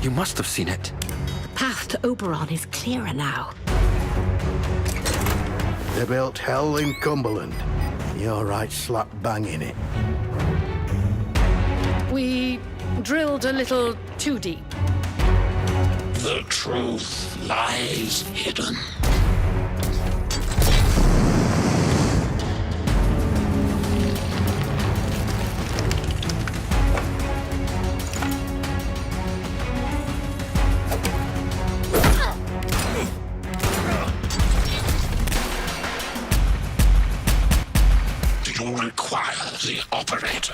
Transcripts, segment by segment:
You must have seen it. The path to Oberon is clearer now. They built hell in Cumberland. You're right slap bang in it. We drilled a little too deep. The truth lies hidden. Do you require the operator?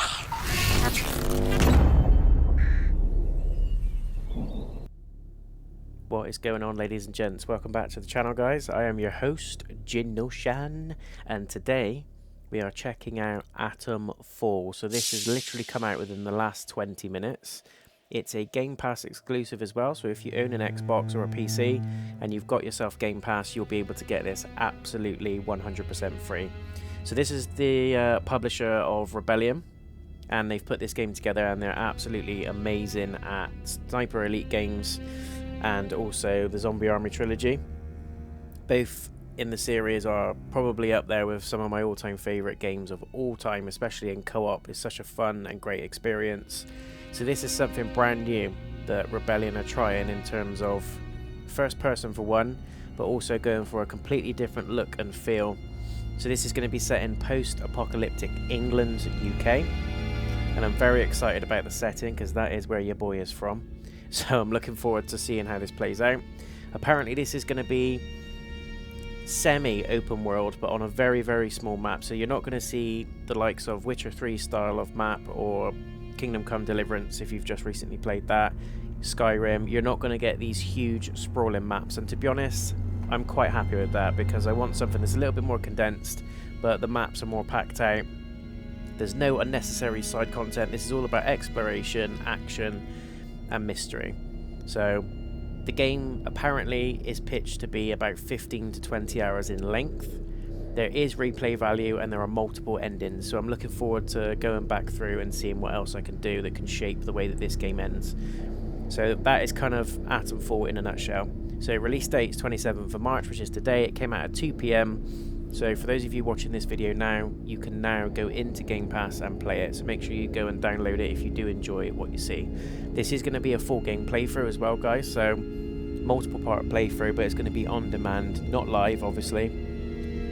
What is going on, ladies and gents? Welcome back to the channel, guys. I am your host, Mr.Notion, and today we are checking out Atomfall. So this has literally come out within the last 20 minutes. It's a Game Pass exclusive as well, so if you own an Xbox or a PC and you've got yourself Game Pass, you'll be able to get this absolutely 100% free. So this is the publisher of Rebellion, and they've put this game together, and they're absolutely amazing at Sniper Elite games and also the Zombie Army trilogy. Both in the series are probably up there with some of my all-time favourite games of all time, especially in co-op. It's such a fun and great experience. So this is something brand new that Rebellion are trying in terms of first person for one, but also going for a completely different look and feel. So this is going to be set in post-apocalyptic England, UK, and I'm very excited about the setting because that is where your boy is from. So I'm looking forward to seeing how this plays out. Apparently this is going to be semi-open world, but on a very, very small map. So you're not going to see the likes of Witcher 3 style of map or Kingdom Come Deliverance if you've just recently played that. Skyrim, you're not going to get these huge sprawling maps. And to be honest, I'm quite happy with that because I want something that's a little bit more condensed, but the maps are more packed out. There's no unnecessary side content. This is all about exploration, action, and mystery. So the game apparently is pitched to be about 15 to 20 hours in length. There is replay value and there are multiple endings, so I'm looking forward to going back through and seeing what else I can do that can shape the way that this game ends. So that is kind of Atomfall in a nutshell. So release date is 27th of March, which is today. It came out at 2 PM. So for those of you watching this video now, you can now go into Game Pass and play it. So make sure you go and download it if you do enjoy what you see. This is going to be a full game playthrough as well, guys. So multiple part playthrough, but it's going to be on demand, not live, obviously.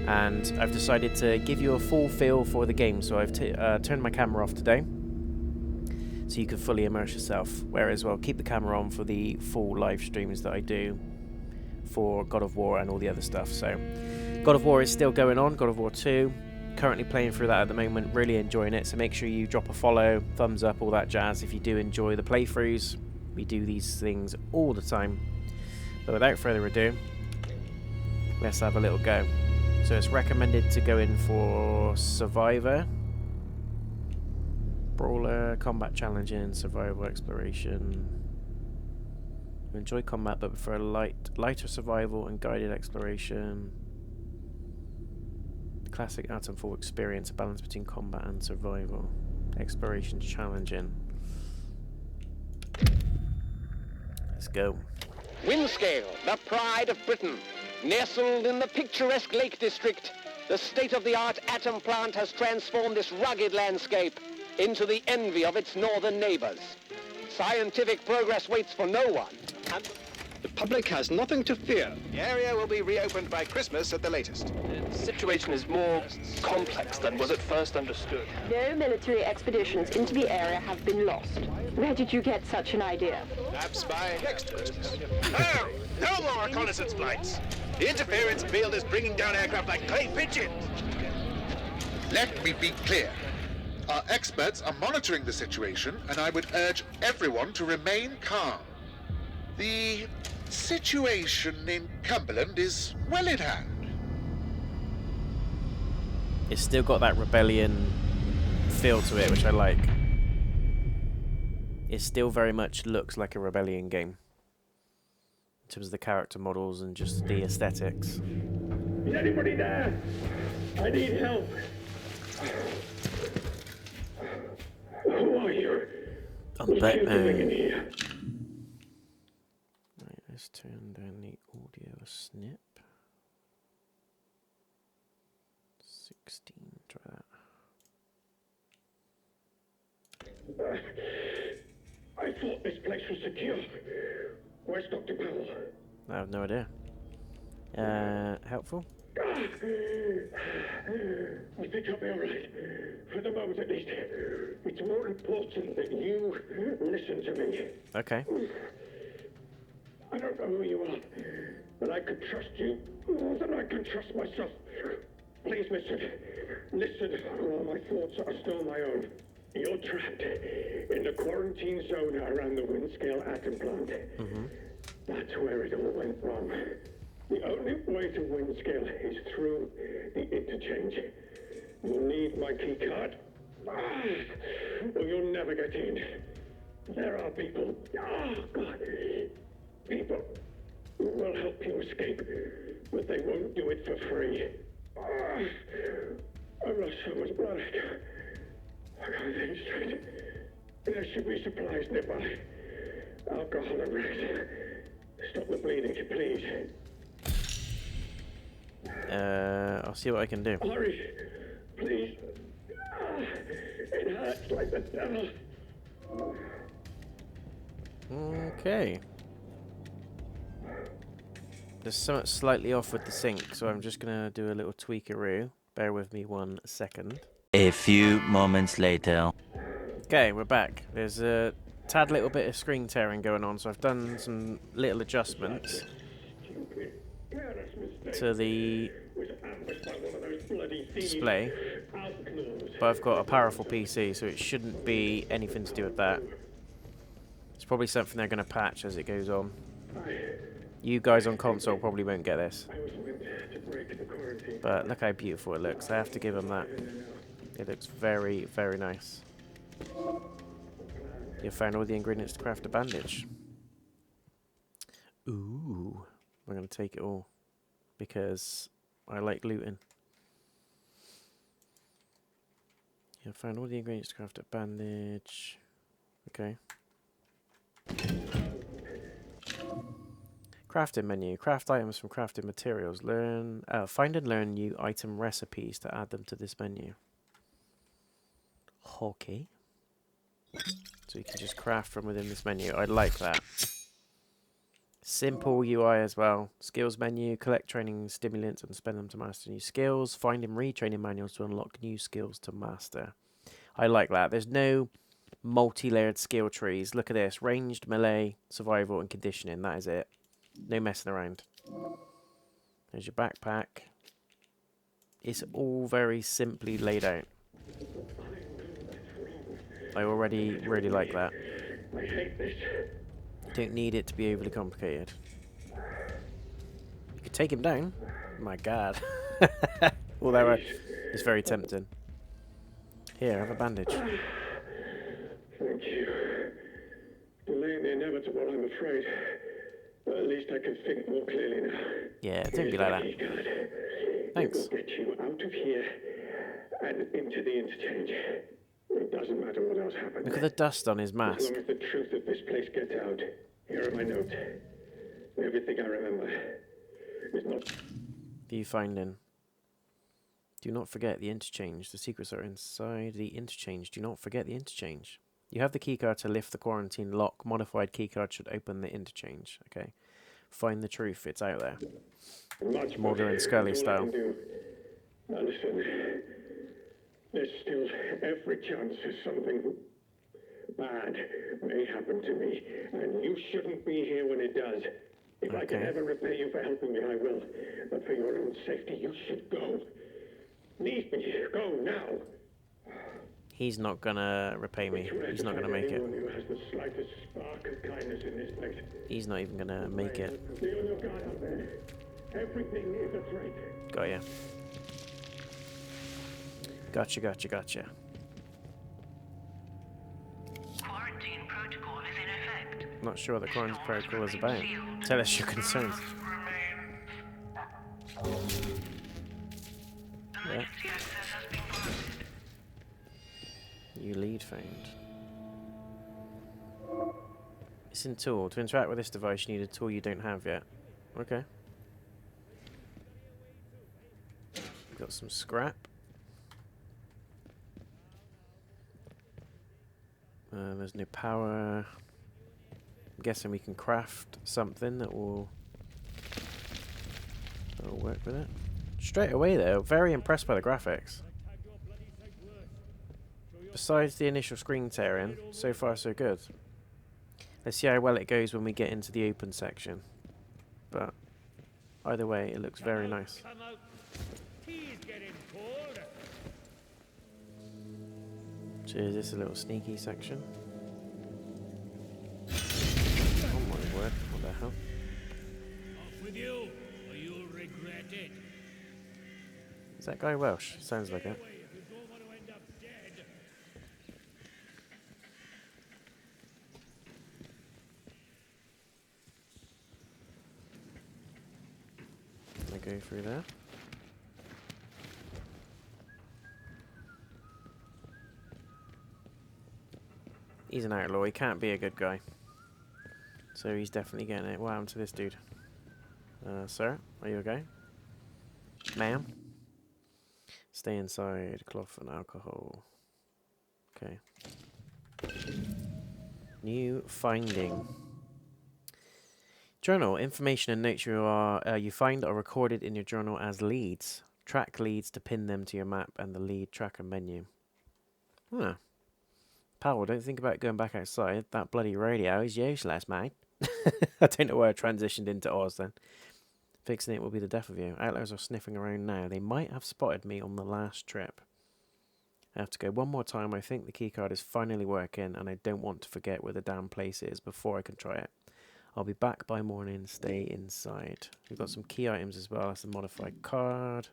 And I've decided to give you a full feel for the game. So I've turned my camera off today, so you can fully immerse yourself. Whereas, well, keep the camera on for the full live streams that I do for God of War and all the other stuff. So God of War is still going on, God of War 2, currently playing through that at the moment, really enjoying it, so make sure you drop a follow, thumbs up, all that jazz if you do enjoy the playthroughs. We do these things all the time. But without further ado, let's have a little go. So it's recommended to go in for Survivor, Brawler, Combat Challenging, Survival Exploration. Enjoy combat but prefer lighter survival and guided exploration. Classic Atomfall experience, a balance between combat and survival. Exploration challenging. Let's go. Windscale, the pride of Britain. Nestled in the picturesque Lake District, the state-of-the-art atom plant has transformed this rugged landscape into the envy of its northern neighbors. Scientific progress waits for no one, and the public has nothing to fear. The area will be reopened by Christmas at the latest. The situation is more complex than was at first understood. No military expeditions into the area have been lost. Where did you get such an idea? Perhaps by next Christmas. No! No more reconnaissance flights! The interference field is bringing down aircraft like clay pigeons! Let me be clear. Our experts are monitoring the situation, and I would urge everyone to remain calm. The situation in Cumberland is well in hand. It's still got that Rebellion feel to it, which I like. It still very much looks like a Rebellion game in terms of the character models and just the aesthetics. Is anybody there? I need help. Who are you? I'm Batman. Let's turn down the audio a snip. 16, try that. I thought this place was secure. Where's Dr. Powell? I have no idea. Helpful? I think I'll be alright. For the moment at least. It's more important that you listen to me. Okay. I don't know who you are, but I could trust you more than I can trust myself. Please listen. Listen, while my thoughts are still my own. You're trapped in the quarantine zone around the Windscale atom plant. That's where it all went wrong. The only way to Windscale is through the interchange. You'll need my key card, or you'll never get in. There are people, people who will help you escape, but they won't do it for free. I've lost so much blood. I can't think straight. There should be supplies nearby. Alcohol and rest. Stop the bleeding, please. I'll see what I can do. Hurry, please. It hurts like the devil. Okay. There's something slightly off with the sync, so I'm just gonna do a little tweakaroo. Bear with me 1 second. A few moments later. Okay, we're back. There's a tad little bit of screen tearing going on, so I've done some little adjustments to the display, but I've got a powerful PC, so it shouldn't be anything to do with that. It's probably something they're going to patch as it goes on. You guys on console probably won't get this, but look how beautiful it looks. I have to give them that. It looks very, very nice. You found all the ingredients to craft a bandage. Ooh, I'm going to take it all because I like looting. You found all the ingredients to craft a bandage. Okay. Crafting menu. Craft items from crafting materials. Find and learn new item recipes to add them to this menu. Okay. So you can just craft from within this menu. I like that. Simple UI as well. Skills menu. Collect training stimulants and spend them to master new skills. Find and retraining manuals to unlock new skills to master. I like that. There's no multi-layered skill trees. Look at this. Ranged, melee, survival, and conditioning. That is it. No messing around. There's your backpack. It's all very simply laid out. I already really like that. I hate this. Don't need it to be overly complicated. You could take him down. My god. Although it's very tempting. Here, have a bandage. Thank you. Delaying the inevitable, I'm afraid. But at least I can think more clearly now. Yeah, don't be like that. Thanks. It will get you out of here and into the interchange. It doesn't matter what else happens. Look at the dust on his mask. As long as the truth of this place gets out. Here are my notes. Everything I remember is not... Viewfinding. Do not forget the interchange. The secrets are inside the interchange. Do not forget the interchange. You have the keycard to lift the quarantine lock. Modified keycard should open the interchange. Okay. Find the truth. It's out there. Mulder and Scully style. Now listen. There's still every chance that something bad may happen to me, and you shouldn't be here when it does. If I can ever repay you for helping me, I will. But for your own safety, you should go. Leave me. Go now. He's not gonna repay me. He's not gonna make it. Who has the slightest spark of kindness in this place. He's not even gonna make it. Be on your guard out there. Everything is a threat. Got ya. Gotcha, gotcha, gotcha. Quarantine protocol is in effect. Not sure what the quarantine protocol is about. Tell us your concerns. Yeah. You lead found. Listen tool. To interact with this device, you need a tool you don't have yet. Okay. Got some scrap. There's no power. I'm guessing we can craft something that will work with it. Straight away though, very impressed by the graphics. Besides the initial screen tearing, so far so good. Let's see how well it goes when we get into the open section. But either way, it looks very nice. So is this a little sneaky section? Oh my word, what the hell? Off with you, or you'll regret it. Is that guy Welsh? Sounds like it. Can I go through there? He's an outlaw, he can't be a good guy. So he's definitely getting it. What happened to this dude? Sir, are you okay? Ma'am? Stay inside, cloth and alcohol. Okay. New finding. Journal. Information and notes you find are recorded in your journal as leads. Track leads to pin them to your map and the lead tracker menu. Huh. Powell, don't think about going back outside. That bloody radio is useless, mate. I don't know where I transitioned into Oz then. Fixing it will be the death of you. Outlaws are sniffing around now. They might have spotted me on the last trip. I have to go one more time. I think the keycard is finally working, and I don't want to forget where the damn place is before I can try it. I'll be back by morning. Stay inside. We've got some key items as well. That's a modified card.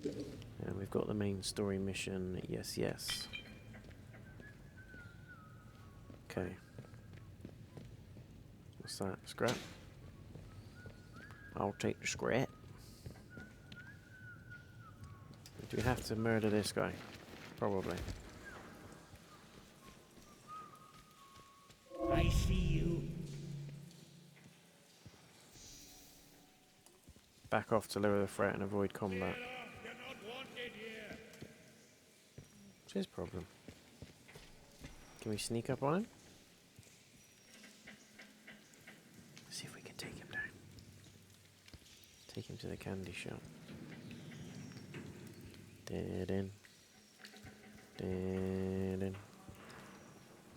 And we've got the main story mission. Yes, yes. Okay. What's that? Scrap? I'll take the scrap. Do we have to murder this guy? Probably. I see you. Back off to lower the threat and avoid combat. What's his problem? Can we sneak up on him? See if we can take him down. Take him to the candy shop. Dead in. Dead in.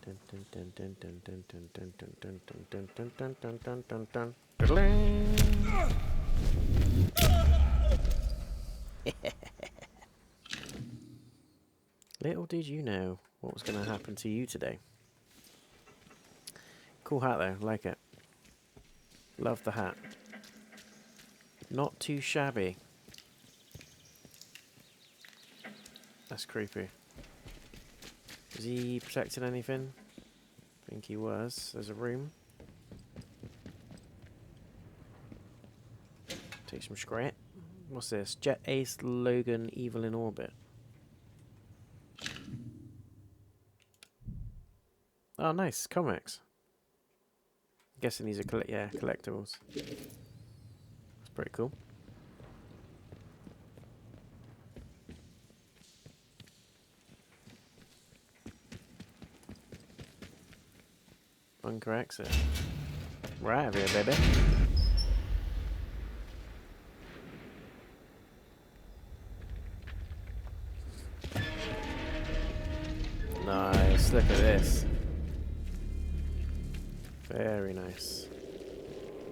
Dun dun dun dun dun dun dun dun dun dun dun dun dun dun dun dun dun. Little did you know what was going to happen to you today. Cool hat though, like it. Love the hat. Not too shabby. That's creepy. Is he protecting anything? I think he was. There's a room. Take some scrap. What's this? Jet Ace Logan Evil in Orbit. Oh, nice. Comics. I'm guessing these are collectibles. That's pretty cool. Bunker exit. We're out of here, baby. Nice. Look at this. Very nice.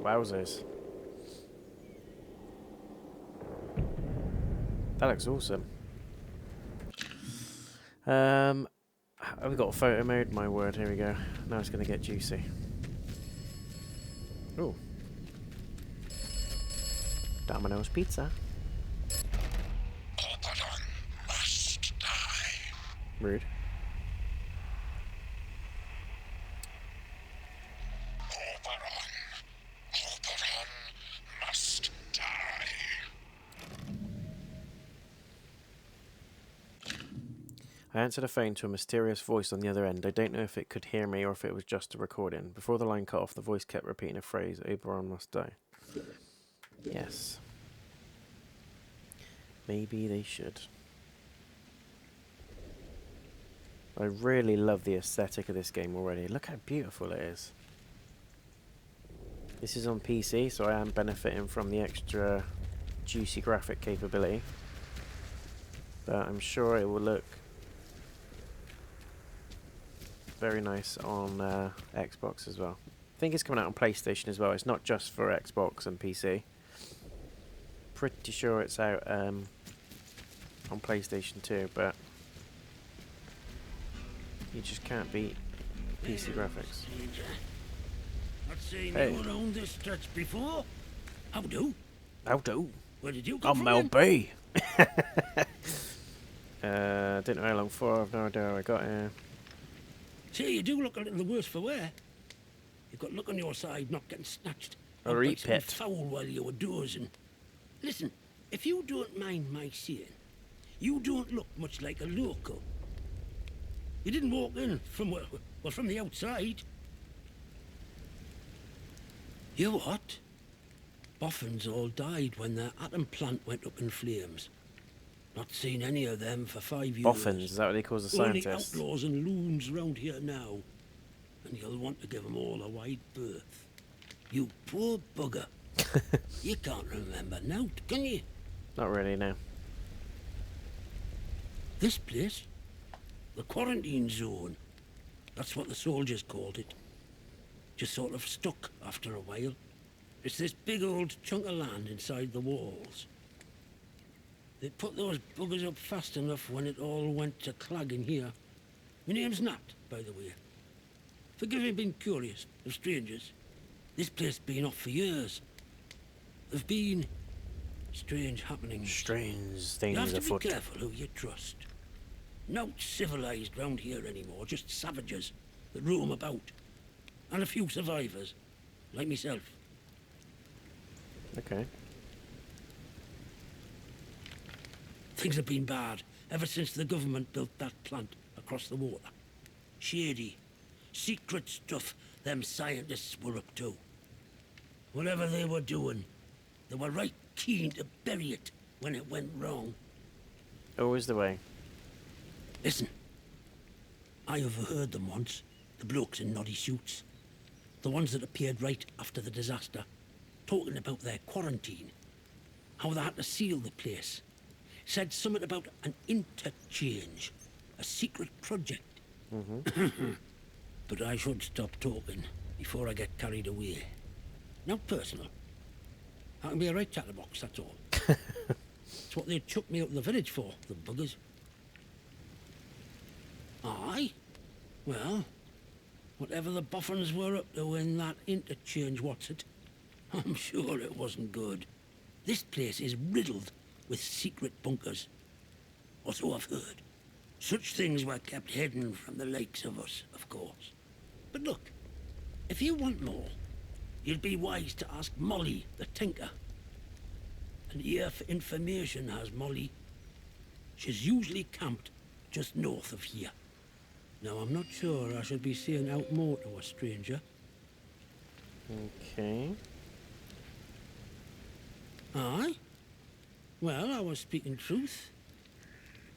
Wowzers. That looks awesome. We've got photo mode. My word, here we go. Now it's going to get juicy. Ooh. Domino's Pizza. Oberon must die. Rude. Oberon must die. I answered a phone to a mysterious voice on the other end. I don't know if it could hear me or if it was just a recording. Before the line cut off, the voice kept repeating a phrase, Oberon must die. Yes. Maybe they should. I really love the aesthetic of this game already. Look how beautiful it is. This is on PC, so I am benefiting from the extra juicy graphic capability. But I'm sure it will look very nice on Xbox as well. I think it's coming out on PlayStation as well. It's not just for Xbox and PC. Pretty sure it's out on PlayStation too, but you just can't beat PC graphics. Not seen Hey. you around this stretch before. How do? How do? Where did you come I'm from? Mel B. Didn't know how long for. I've no idea how I got here. Say, you do look a little the worse for wear. You've got luck on your side, not getting snatched. Or up by eat some pit. foul while you were dozing. Listen, if you don't mind my saying, you don't look much like a local. You didn't walk in from from the outside. You what? Boffins all died when their atom plant went up in flames. Not seen any of them for 5 years. Boffins, is that what they call the Only scientists? outlaws and loons round here now. And you'll want to give them all a wide berth. You poor bugger. You can't remember now, can you? Not really, no. This place? The quarantine zone. That's what the soldiers called it. Just sort of stuck after a while. It's this big old chunk of land inside the walls. They put those buggers up fast enough when it all went to clagging here. My name's Nat, by the way. Forgive me being curious of strangers. This place been off for years. There've been strange happenings. Strange You things have to afoot. be careful who you trust. Not civilized round here anymore, just savages that roam about. And a few survivors, like myself. Okay. Things have been bad ever since the government built that plant across the water. Shady, secret stuff them scientists were up to. Whatever they were doing, they were right keen to bury it when it went wrong. Always the way. Listen, I overheard them once, the blokes in noddy suits. The ones that appeared right after the disaster, talking about their quarantine. How they had to seal the place. Said something about an interchange, a secret project. But I should stop talking before I get carried away. Not personal. I can be a right chatterbox, that's all. It's what they chucked me out of the village for, the buggers. Aye? Well, whatever the boffins were up to in that interchange, what's it? I'm sure it wasn't good. This place is riddled with secret bunkers. Or so I've heard. Such things were kept hidden from the likes of us, of course. But look, if you want more, you'd be wise to ask Molly, the tinker. An ear for information has Molly. She's usually camped just north of here. Now, I'm not sure I should be saying out more to a stranger. Okay. Aye? Well, I was speaking truth.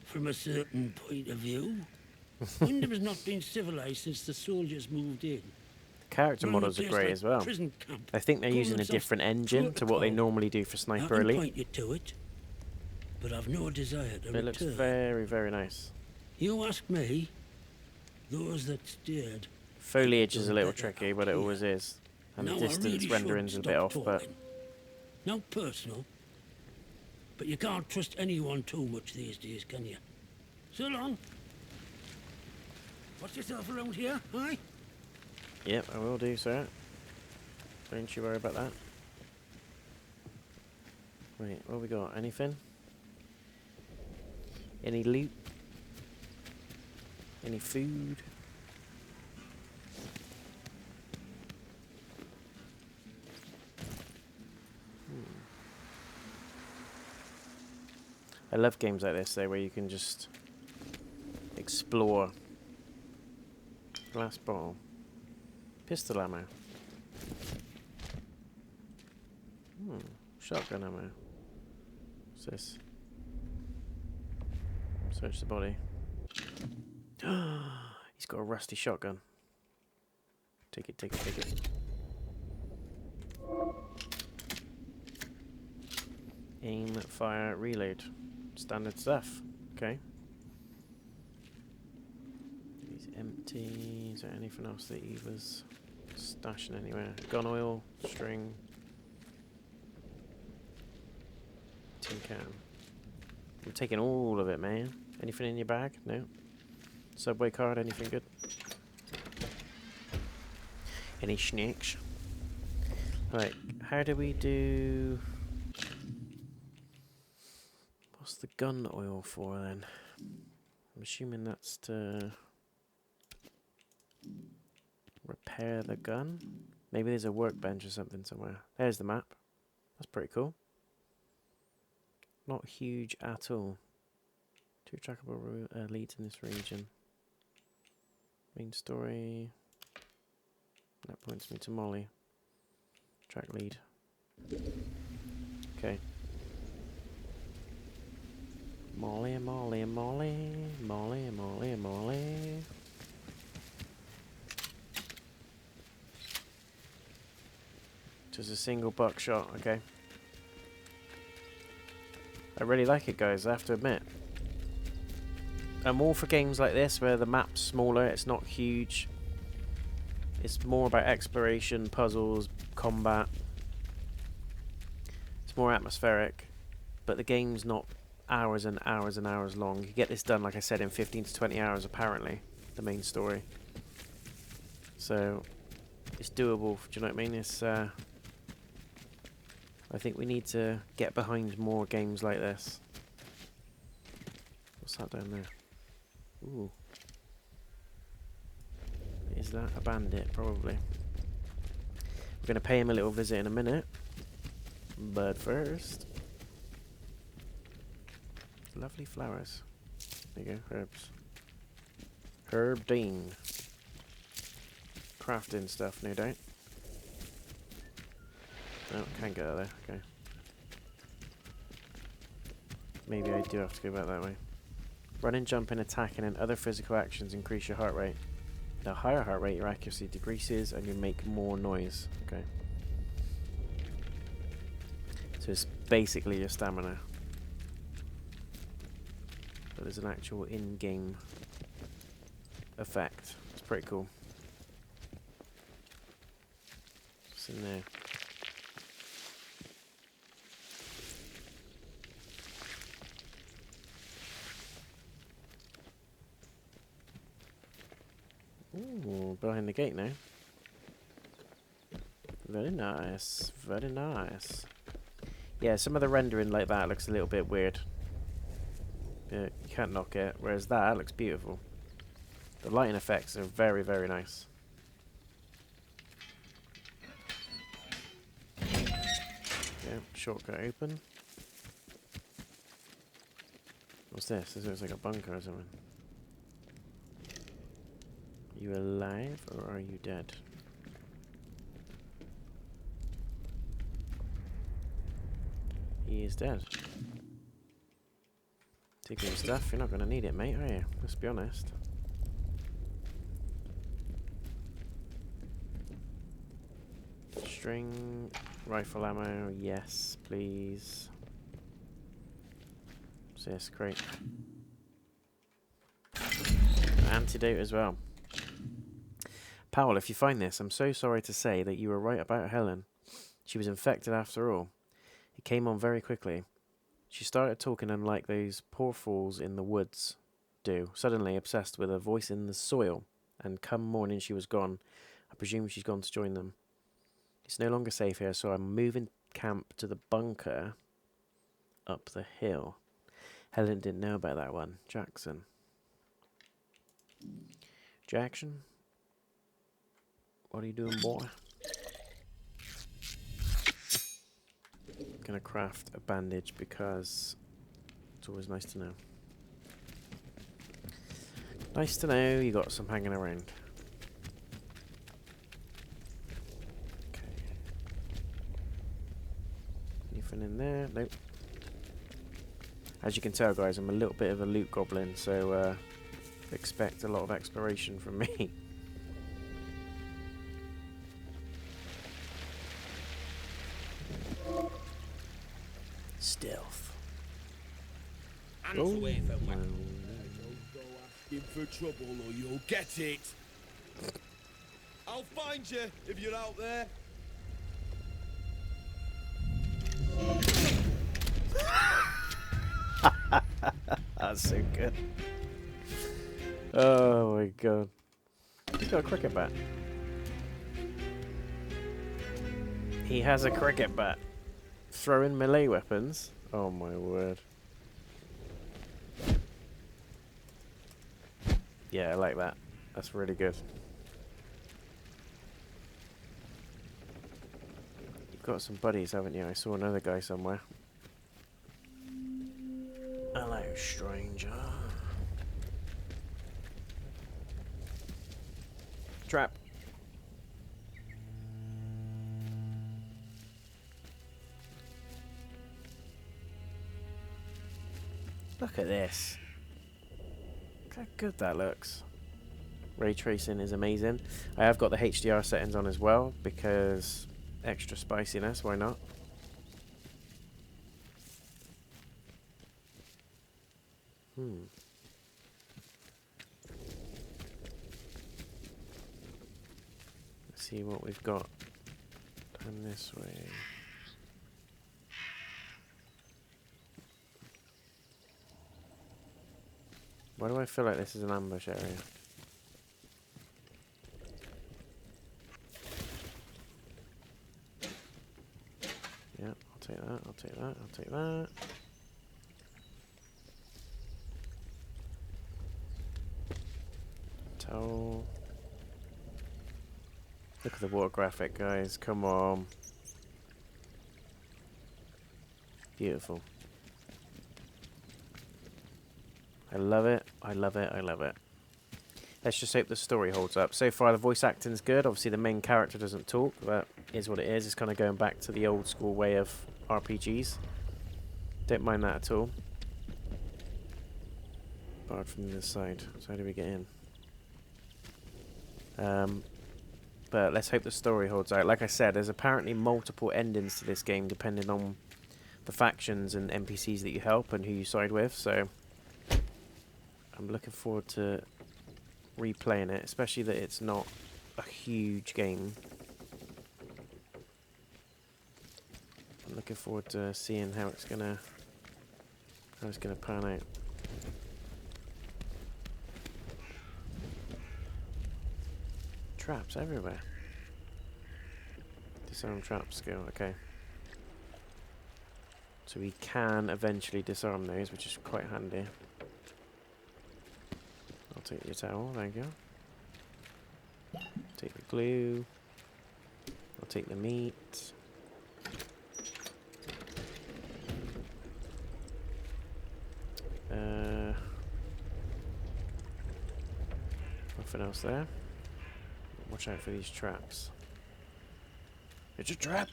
From a certain point of view. Wyndham's not been civilized since the soldiers moved in. The character Running a models are place great like as well. prison camp, I think they're calling using a themselves different engine to what they protocol. normally do for I Sniper can Elite. point you to it, but I've no desire to It looks return. very, very nice. You ask me, those that steered. Foliage is a little better tricky, but it always is. And Now the I distance really should rendering's a bit stop off, but talking. Not personal, but you can't trust anyone too much these days, can you? So long. Watch yourself around here, aye? yep, I will do, sir. Don't you worry about that. Wait, what have we got? Anything? Any loot? Any food? I love games like this, though, where you can just explore. Glass bottle. Pistol ammo. Shotgun ammo. What's this? Search the body. He's got a rusty shotgun. Take it, take it, take it. Aim, fire, reload. Standard stuff. Okay. He's empty. Is there anything else that he was stashing anywhere? Gun oil, string. Tin can. I'm taking all of it, man. Anything in your bag? No. Subway card, anything good? Any snacks? Right, how do we do... What's the gun oil for then? I'm assuming that's to repair the gun. Maybe there's a workbench or something somewhere. There's the map. That's pretty cool. Not huge at all. 2 trackable leads in this region. Main story. That points me to Molly. Track lead. Okay. Molly, Molly, Molly, Molly, Molly, Molly. Just a single buckshot, okay. I really like it, guys, I have to admit. I'm all for games like this where the map's smaller, it's not huge. It's more about exploration, puzzles, combat. It's more atmospheric, but the game's not hours and hours and hours long. You get this done, like I said, in 15 to 20 hours apparently, the main story. So, it's doable, do you know what I mean? It's, I think we need to get behind more games like this. What's that down there? Ooh. Is that a bandit? Probably. We're going to pay him a little visit in a minute. But first... Lovely flowers. There you go, herbs. Herb Dean. Crafting stuff, no doubt. Oh, can't get out there, okay. Maybe I do have to go back that way. Running, jumping, attacking, and other physical actions increase your heart rate. The higher heart rate, your accuracy decreases and you make more noise. Okay. So it's basically your stamina. But there's an actual in-game effect. It's pretty cool. What's in there? Ooh, behind the gate now. Very nice, very nice. Yeah, some of the rendering like that looks a little bit weird. Yeah, you can't knock it, whereas that looks beautiful. The lighting effects are very, very nice. Yeah, shortcut open. What's this? This looks like a bunker or something. You alive or are you dead? He is dead. Taking stuff, you're not going to need it, mate, are you? Let's be honest. String, rifle ammo, yes, please. What's this? Great. Antidote as well. Powell, if you find this, I'm so sorry to say that you were right about Helen. She was infected after all. It came on very quickly. She started talking unlike those poor fools in the woods do, suddenly obsessed with a voice in the soil, and come morning she was gone. I presume she's gone to join them. It's no longer safe here, so I'm moving camp to the bunker up the hill. Helen didn't know about that one. Jackson. Jackson? What are you doing, boy? Gonna craft a bandage because it's always nice to know. Nice to know you got some hanging around. Okay. Anything in there? Nope. As you can tell, guys, I'm a little bit of a loot goblin, so expect a lot of exploration from me. Stealth. Hands away from Don't go asking for trouble or you'll get it. I'll find you if you're out there. That's so good. Oh my god. He's got a cricket bat. He has a cricket bat. Throwing melee weapons? Oh my word. Yeah, I like that. That's really good. You've got some buddies, haven't you? I saw another guy somewhere. Hello, stranger. Trap. Look at this. Look how good that looks. Ray tracing is amazing. I have got the HDR settings on as well because extra spiciness, why not? Let's see what we've got down this way. Why do I feel like this is an ambush area? Yeah, I'll take that, I'll take that, I'll take that. Towel. Look at the water graphic, guys, come on. Beautiful. I love it, I love it, I love it. Let's just hope the story holds up. So far the voice acting's good. Obviously the main character doesn't talk, but is what it is. It's kind of going back to the old school way of RPGs. Don't mind that at all. Barred from the other side. So how do we get in? But let's hope the story holds out. Like I said, there's apparently multiple endings to this game depending on the factions and NPCs that you help and who you side with. So I'm looking forward to replaying it, especially that it's not a huge game. I'm looking forward to seeing how it's gonna pan out. Traps everywhere. Disarm trap skill, okay. So we can eventually disarm those, which is quite handy. I'll take your towel, thank you. Take the glue. I'll take the meat. Nothing else there. Watch out for these traps. It's a trap!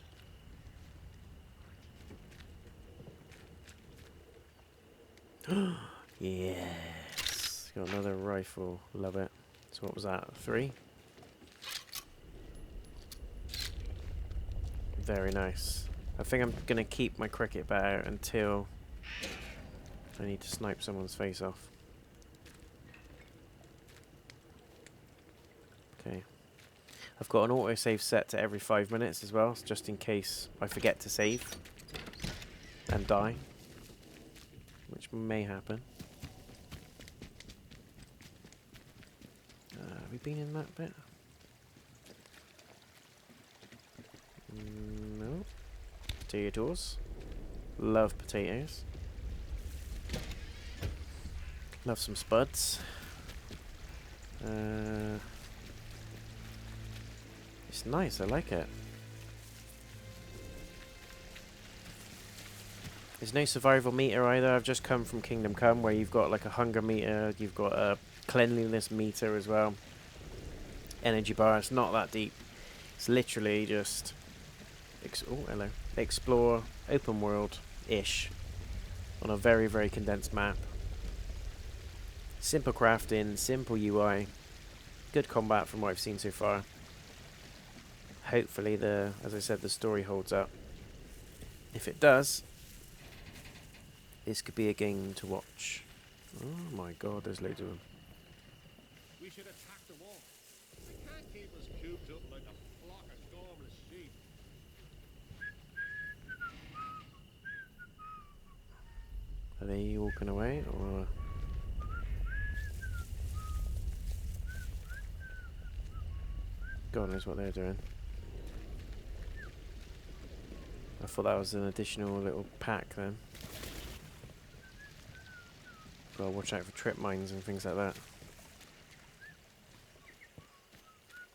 Yes! Got another rifle. Love it. So what was that? 3? Very nice. I think I'm going to keep my cricket bat out until I need to snipe someone's face off. Okay. I've got an autosave set to every 5 minutes as well, just in case I forget to save and die, which may happen. Have we been in that bit? No. Potatoes. Love potatoes. Love some spuds. It's nice, I like it. There's no survival meter either. I've just come from Kingdom Come where you've got like a hunger meter, you've got a cleanliness meter as well. Energy bar, it's not that deep. It's literally just explore open world-ish on a very, very condensed map. Simple crafting, simple UI, good combat from what I've seen so far. Hopefully as I said, the story holds up. If it does, this could be a game to watch. Oh my god, there's loads of them. We should attack the wall. They can't keep us cooped up like a flock of dormless sheep. Are they walking away, or...? God knows what they're doing. I thought that was an additional little pack then. Gotta watch out for trip mines and things like that.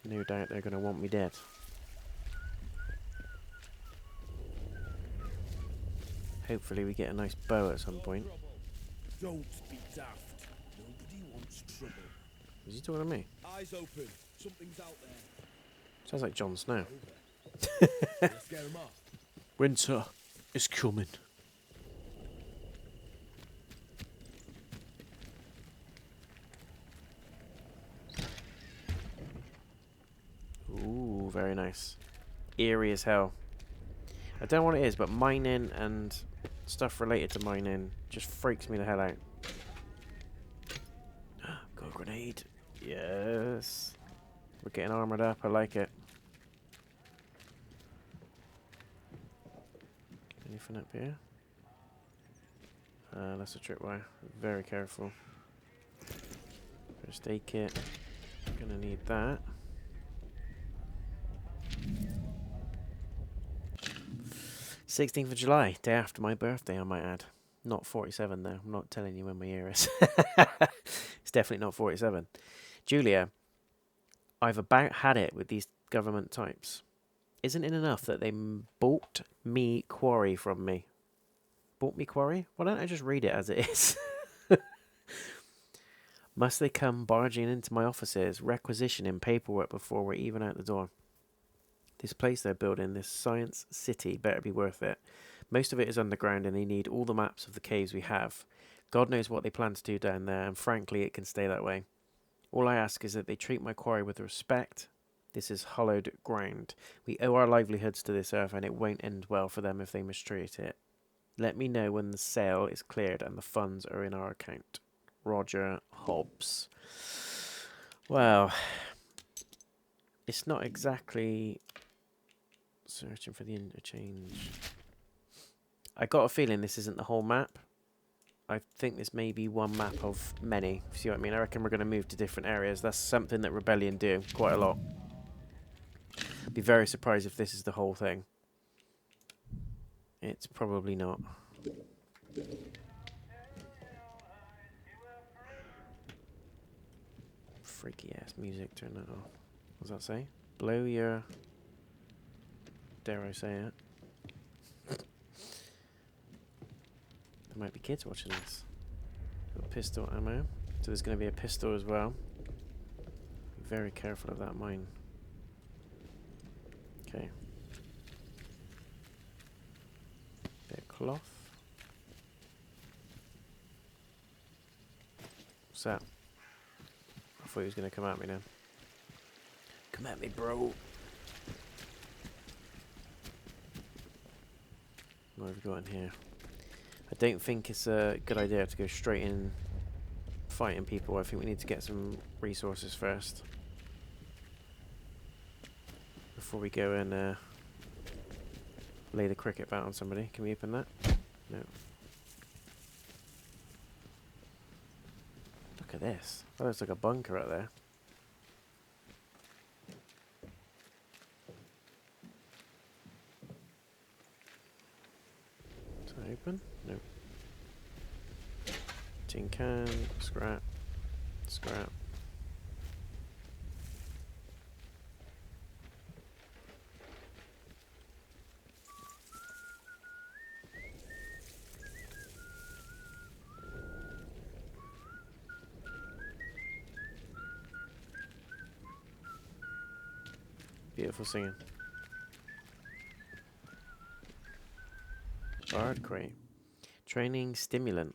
No doubt they're gonna want me dead. Hopefully we get a nice bow at some point. Don't be daft. Nobody wants trouble. Is he talking to me? Eyes open. Something's out there. Sounds like Jon Snow. Let's get him off. Winter is coming. Ooh, very nice. Eerie as hell. I don't know what it is, but mining and stuff related to mining just freaks me the hell out. Got a grenade. Yes. We're getting armored up. I like it. Anything up here? That's a tripwire. Very careful. First aid kit. Gonna need that. July 16th, day after my birthday, I might add. Not 47 though. I'm not telling you when my year is. It's definitely not 47. Julia, I've about had it with these government types. Isn't it enough that they bought me quarry from me? Bought me quarry? Why don't I just read it as it is? Must they come barging into my offices, requisitioning paperwork before we're even out the door? This place they're building, this science city, better be worth it. Most of it is underground and they need all the maps of the caves we have. God knows what they plan to do down there, and frankly it can stay that way. All I ask is that they treat my quarry with respect. This is hallowed ground. We owe our livelihoods to this earth and it won't end well for them if they mistreat it. Let me know when the sale is cleared and the funds are in our account. Roger Hobbs. Well, it's not exactly searching for the interchange. I got a feeling this isn't the whole map. I think this may be one map of many. See what I mean? I reckon we're going to move to different areas. That's something that Rebellion do quite a lot. Be very surprised if this is the whole thing. It's probably not. Freaky ass music, turn that off. What does that say? Blow your... Dare I say it? There might be kids watching this. Got pistol ammo. So there's going to be a pistol as well. Be very careful of that mine. Okay. Bit of cloth. What's that? I thought he was going to come at me now. Come at me, bro. What have we got in here? I don't think it's a good idea to go straight in fighting people. I think we need to get some resources first. Before we go and lay the cricket bat on somebody. Can we open that? No. Look at this. That looks like a bunker out there. Is that open? No. Tin can, scrap, scrap. Beautiful singing. Bard crate. Training stimulant.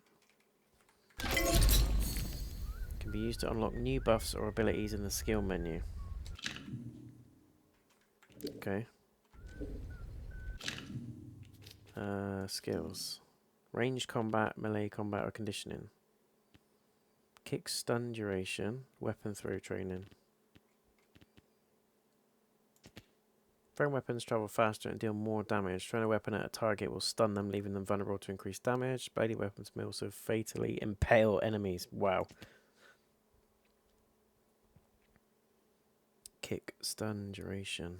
Can be used to unlock new buffs or abilities in the skill menu. Okay. Skills. Ranged combat, melee combat, or conditioning. Kick stun duration. Weapon throw training. Thrown weapons travel faster and deal more damage. Throwing a weapon at a target will stun them, leaving them vulnerable to increased damage. Bladed weapons may also fatally impale enemies. Wow. Kick stun duration.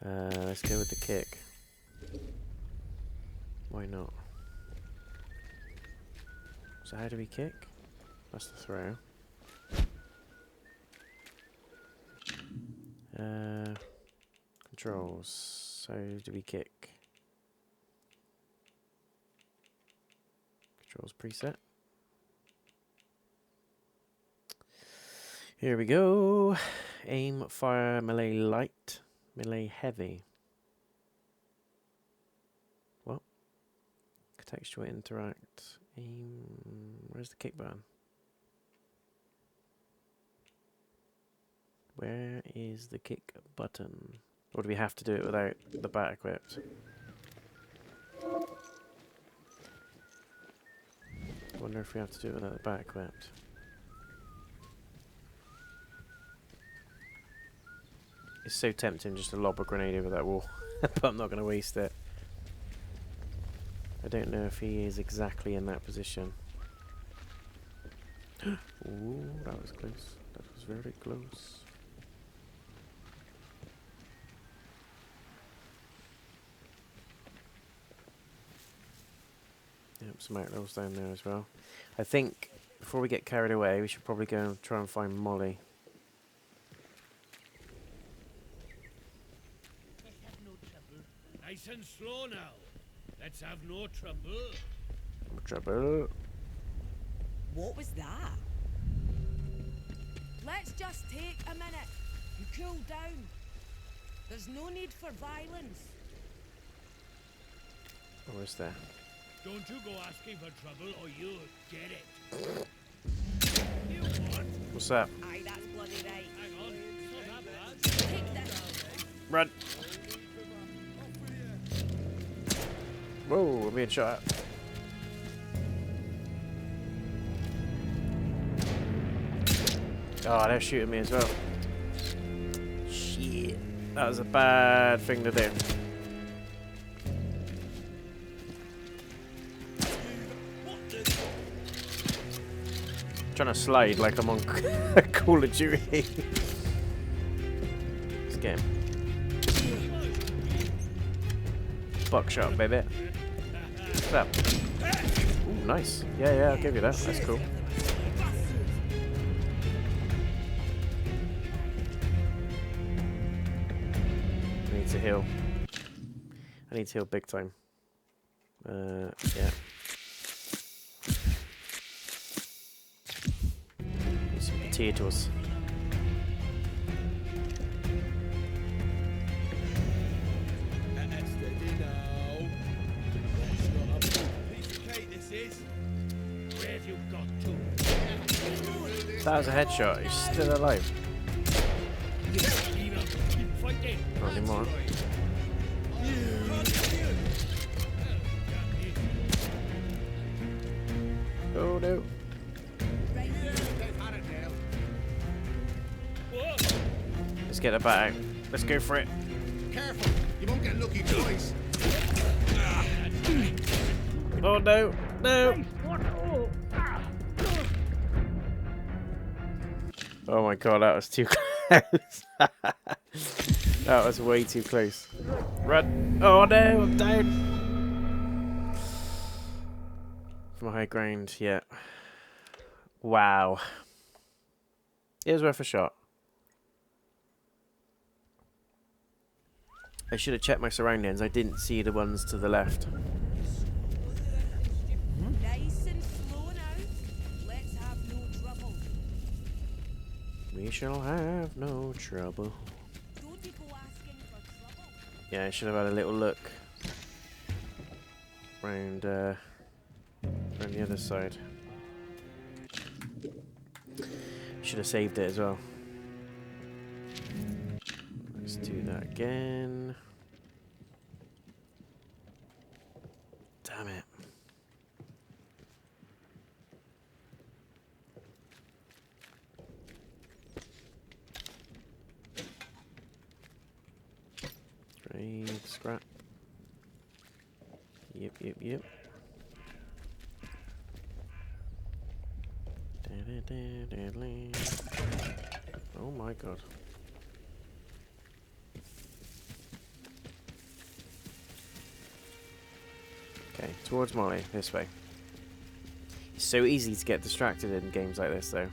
Let's go with the kick. Why not? So how do we kick? That's the throw. Controls. So do we kick? Controls preset. Here we go. Aim, fire, melee light, melee heavy. What? Contextual interact. Aim. Where's the kick button? Where is the kick button? Or do we have to do it without the bat equipped? I wonder if we have to do it without the bat equipped. It's so tempting just to lob a grenade over that wall, but I'm not going to waste it. I don't know if he is exactly in that position. Ooh, that was close. That was very close. Yep, some outlaws down there as well. I think before we get carried away, we should probably go and try and find Molly. Let's have no trouble. Nice and slow now. Let's have no trouble. No trouble. What was that? Let's just take a minute and cool down. There's no need for violence. Or is there? Don't you go asking for trouble or you'll get it. You what? What's that? Aye, that's bloody right. Hang on. It's not that bad. Take this. Run! Whoa, we're being shot at. Oh, they're shooting me as well. Shit. That was a bad thing to do. Trying to slide like I'm on Call of Duty. Let's get him. Buckshot, baby. What's that? Ooh, nice. Yeah, I'll give you that. That's cool. I need to heal. I need to heal big time. Yeah. Some potatoes. Steady now. That's not a piece of cake, this is. Where have you got to? That was a headshot. He's still alive. Keep fighting. Not anymore. Oh no. Let's get the bat out. Let's go for it. Careful, you won't get lucky twice. Oh no, no. Oh my god, that was too close. That was way too close. Run. Oh no, I'm down. From a high ground, yeah. Wow. It was worth a shot. I should have checked my surroundings. I didn't see the ones to the left. Nice and slow now. Let's have no trouble. We We shall have no trouble. Yeah, I should have had a little look round the other side. Should have saved it as well. Let's do that again. Damn it. Trade, scrap. Yep. Oh my god. Okay, towards Molly, this way. It's so easy to get distracted in games like this, though.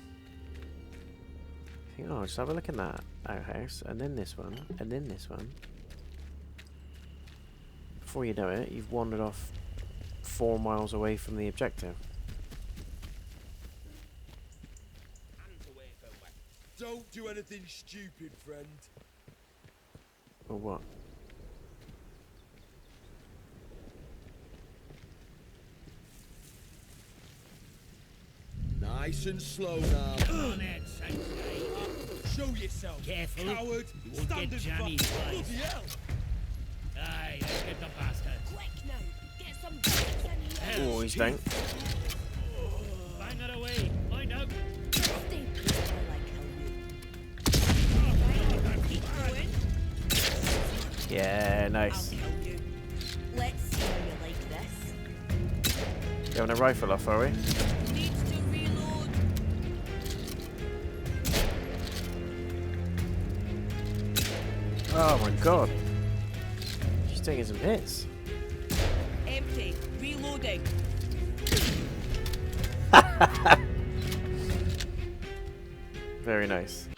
Think, oh, just have a look at that outhouse, and then this one, and then this one. Before you know it, you've wandered off 4 miles away from the objective. Don't do anything stupid, friend. Or what? Nice and slow now. Come on then, Sensei. Show yourself. Careful. Coward. You won't Stand get and jammy fight. twice. Bloody hell. Aye, let's get the bastard. Quick now. Get some bullets in here. Oh, he's down. Bang it away. Mind out. Stay put while I kill you. Keep going. Yeah, nice. I'll kill you. Let's see how you like this. You having a rifle off, are we? Needs to reload. Oh my god. She's taking some hits. Empty. Reloading. Very nice.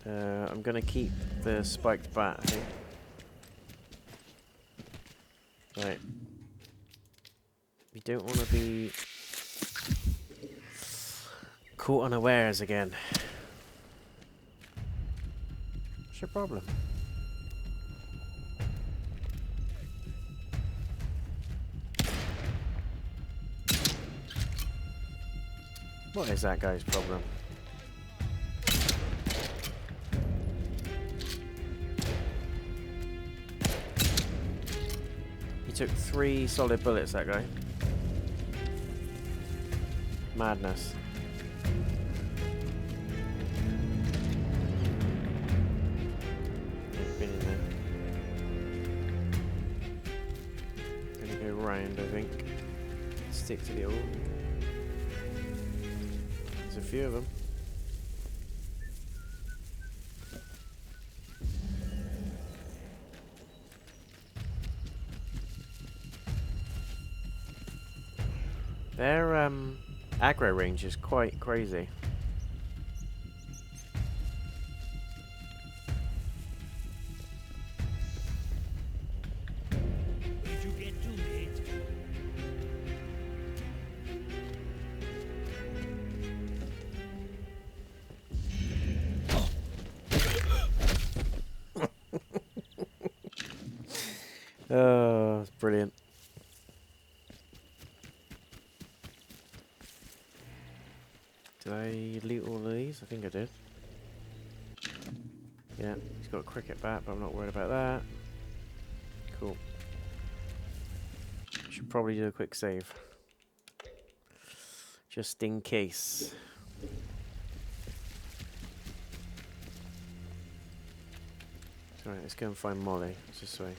I'm gonna keep the spiked bat, I think. Right. We don't want to be caught unawares again. What's your problem? What is that guy's problem? He took 3 solid bullets, that guy. Madness. Been in there. Gonna go round, I think. Stick to the old. There's a few of them. Their aggro range is quite crazy. Where'd you get to, mate? Oh, it's brilliant. Did I loot all of these? I think I did. Yeah, he's got a cricket bat, but I'm not worried about that. Cool. Should probably do a quick save. Just in case. Alright, let's go and find Molly. It's this way.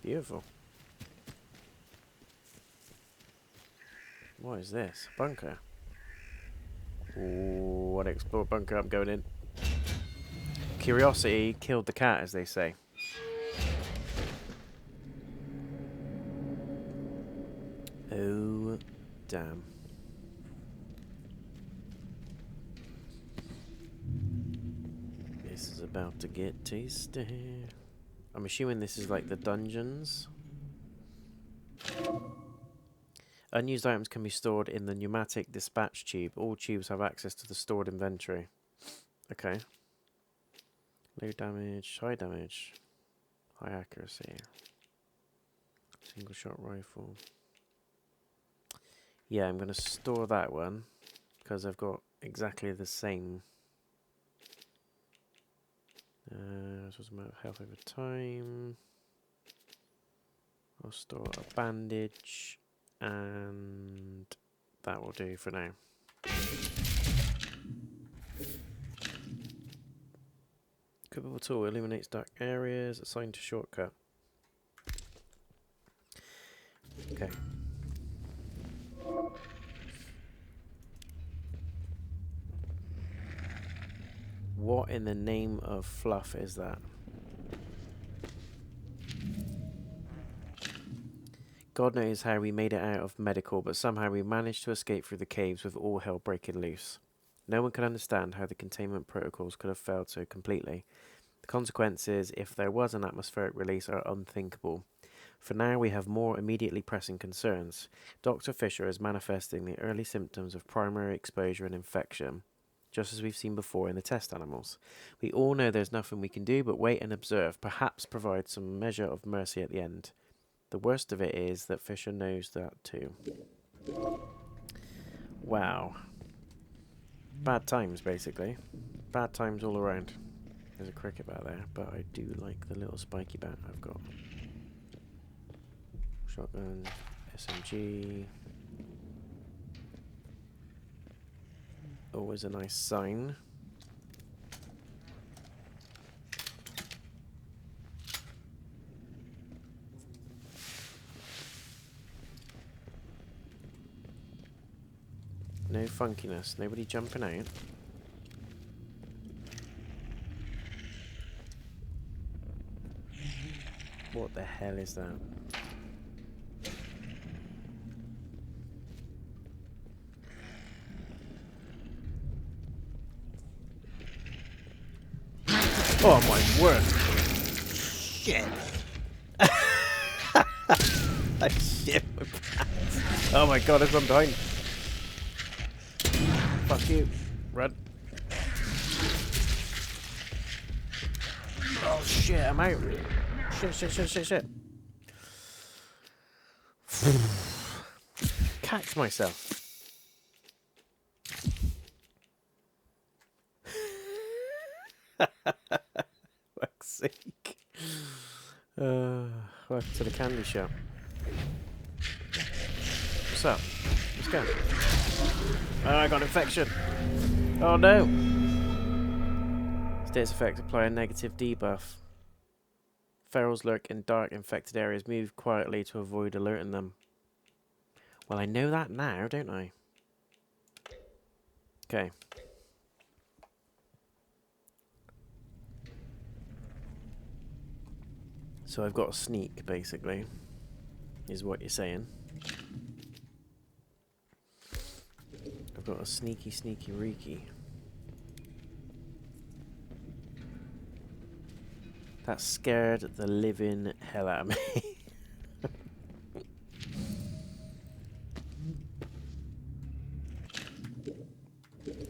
Beautiful. What is this? Bunker. Ooh, what explore bunker I'm going in. Curiosity killed the cat, as they say. Oh damn. This is about to get tasty. I'm assuming this is like the dungeons. Unused items can be stored in the pneumatic dispatch tube. All tubes have access to the stored inventory. Okay. Low damage, high accuracy. Single shot rifle. Yeah, I'm going to store that one because I've got exactly the same. This was amount of health over time. I'll store a bandage, and that will do for now. Equipable tool illuminates dark areas. Assigned to shortcut. Okay. What in the name of fluff is that? God knows how we made it out of medical, but somehow we managed to escape through the caves with all hell breaking loose. No one can understand how the containment protocols could have failed so completely. The consequences, if there was an atmospheric release, are unthinkable. For now, we have more immediately pressing concerns. Dr. Fisher is manifesting the early symptoms of primary exposure and infection, just as we've seen before in the test animals. We all know there's nothing we can do but wait and observe, perhaps provide some measure of mercy at the end. The worst of it is that Fisher knows that too. Wow. Bad times, basically. Bad times all around. There's a cricket bat there, but I do like the little spiky bat I've got. Shotgun, SMG. Always a nice sign. No funkiness, nobody jumping out. What the hell is that? Oh my word! Shit! I shit my pants. Oh my god, I've gone behind. Fuck you. Run. Oh shit, I'm out. Shit. Catch myself. Fuck's sake. Welcome to the candy shop. What's up? Let's go. Oh, I got an infection. Oh no. Status effect, apply a negative debuff. Ferals lurk in dark infected areas. Move quietly to avoid alerting them. Well, I know that now, don't I? Okay. So I've got a sneak, basically, is what you're saying. I've got a sneaky reeky. That scared the living hell out of me.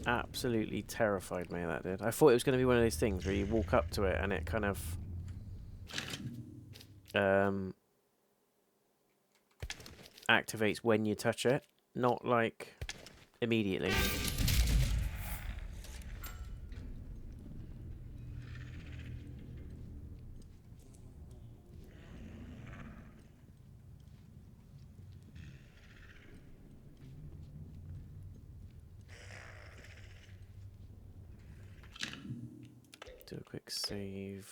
Absolutely terrified me, that did. I thought it was going to be one of those things where you walk up to it and it kind of activates when you touch it, not like immediately. Do a quick save.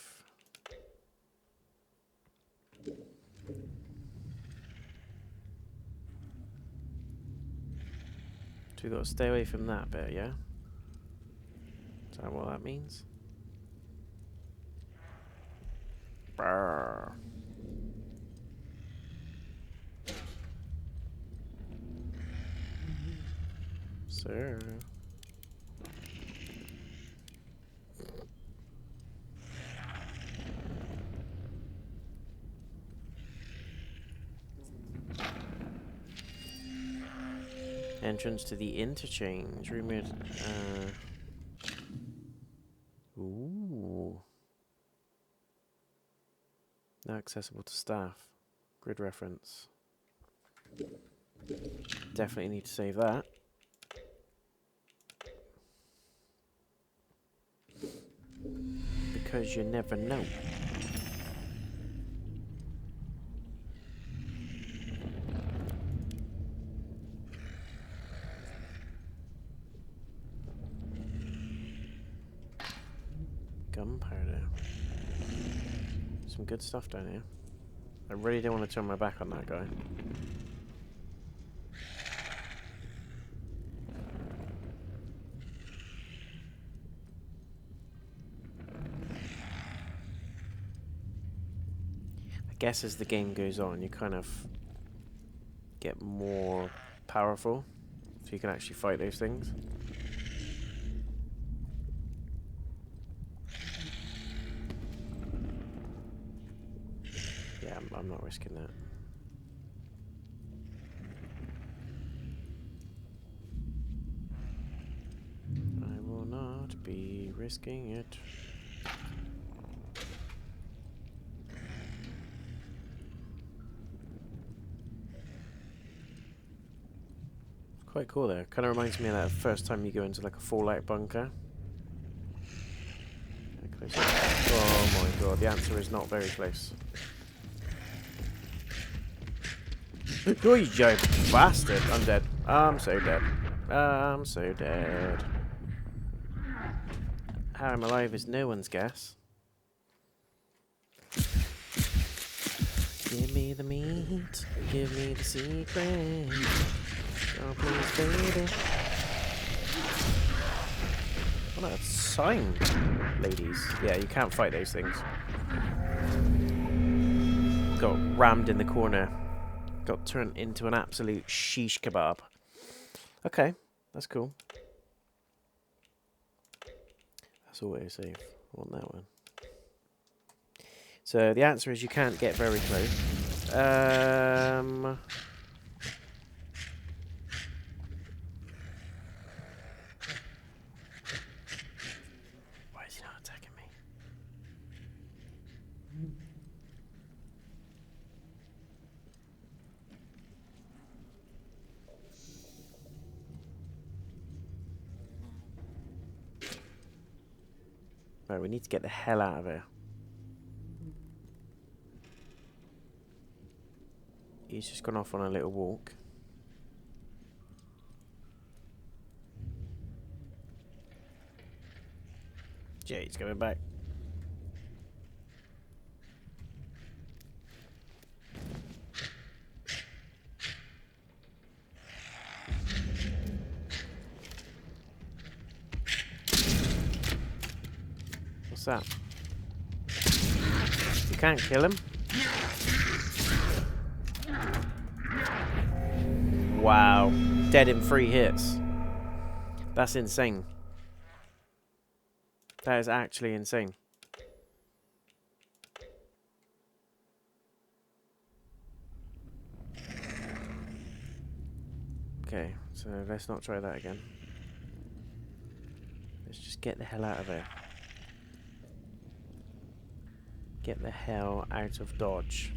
So we've got to stay away from that bit, yeah? Is that what that means? Brrr. sir. Entrance to the interchange. Rumored. Ooh. Now accessible to staff. Grid reference. Definitely need to save that. Because you never know. Gunpowder. Some good stuff down here. I really don't want to turn my back on that guy. I guess as the game goes on, you kind of get more powerful, so you can actually fight those things. Yeah, I'm not risking that. I will not be risking it. Quite cool there. Kind of reminds me of that first time you go into like a fallout bunker. Oh my god, the answer is not very close. Oh, you giant bastard. I'm dead. I'm so dead. I'm so dead. How I'm alive is no one's guess. Give me the meat. Give me the secret. Oh, please, baby. What a sign, ladies. Yeah, you can't fight those things. Got rammed in the corner. Got turned into an absolute shish kebab. Okay, that's cool. That's always safe. I want that one. So the answer is you can't get very close. Why is he not attacking me? Right, we need to get the hell out of here. He's just gone off on a little walk. Yeah, he's coming back. What's that? You can't kill him. Wow. Dead in 3 hits. That's insane. That is actually insane. Okay, so let's not try that again. Let's just get the hell out of here. Get the hell out of Dodge.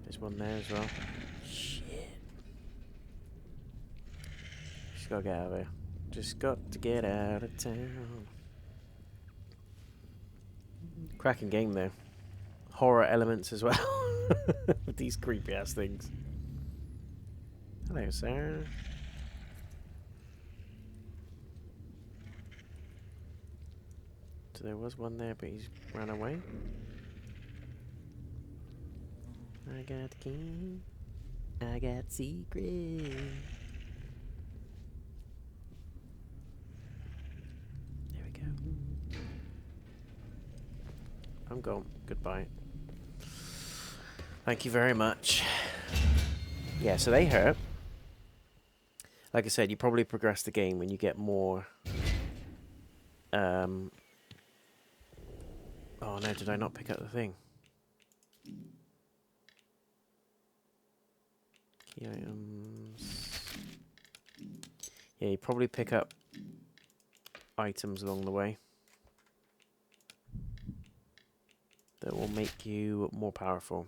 There's one there as well. Shit. Just gotta get out of here. Just got to get out of town. Cracking game though. Horror elements as well. With these creepy ass things. Hello, sir. So there was one there, but he's ran away. I got the key. I got secret. There we go. I'm gone. Goodbye. Thank you very much. Yeah, so they hurt. Like I said, you probably progress the game when you get more... Oh no, did I not pick up the thing? Key items... Yeah, you probably pick up items along the way that will make you more powerful,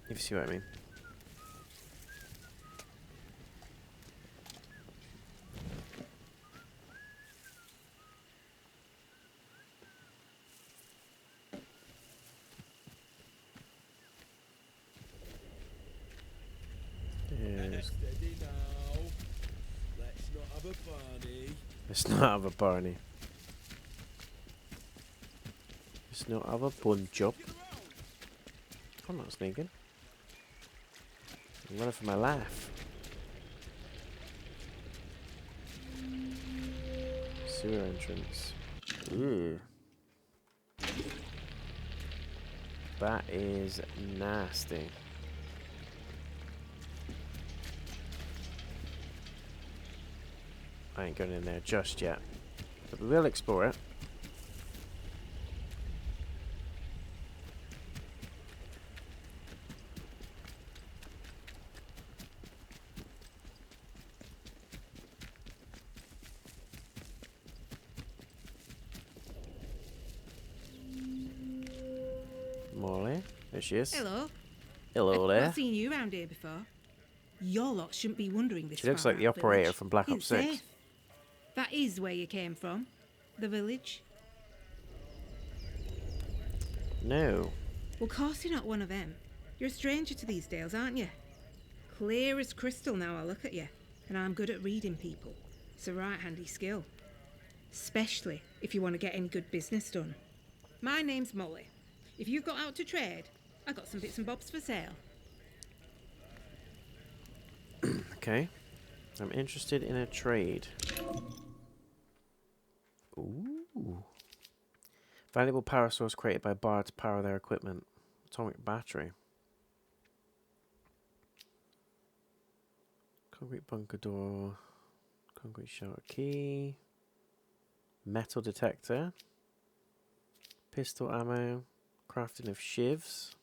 if you see what I mean. Steady now. Let's not have a Barney. Let's not have a Barney. Let's not have a punch up. I'm not sneaking. I'm running for my life. Sewer entrance. Ooh. That is nasty. I ain't going in there just yet. But we will explore it. Molly, there she is. Hello. Hello there. Not seen you around here before. Your lot shouldn't be wondering this. She looks far like the out operator village. from Black Ops 6. Safe. That is where you came from, the village. No. Well, course you're not one of them. You're a stranger to these dales, aren't you? Clear as crystal now I look at you, and I'm good at reading people. It's a right handy skill. Especially if you want to get any good business done. My name's Molly. If you've got out to trade, I got some bits and bobs for sale. Okay. I'm interested in a trade. Ooh. Valuable power source created by Bard to power their equipment. Atomic battery. Concrete bunker door. Concrete shower key. Metal detector. Pistol ammo. Crafting of shivs.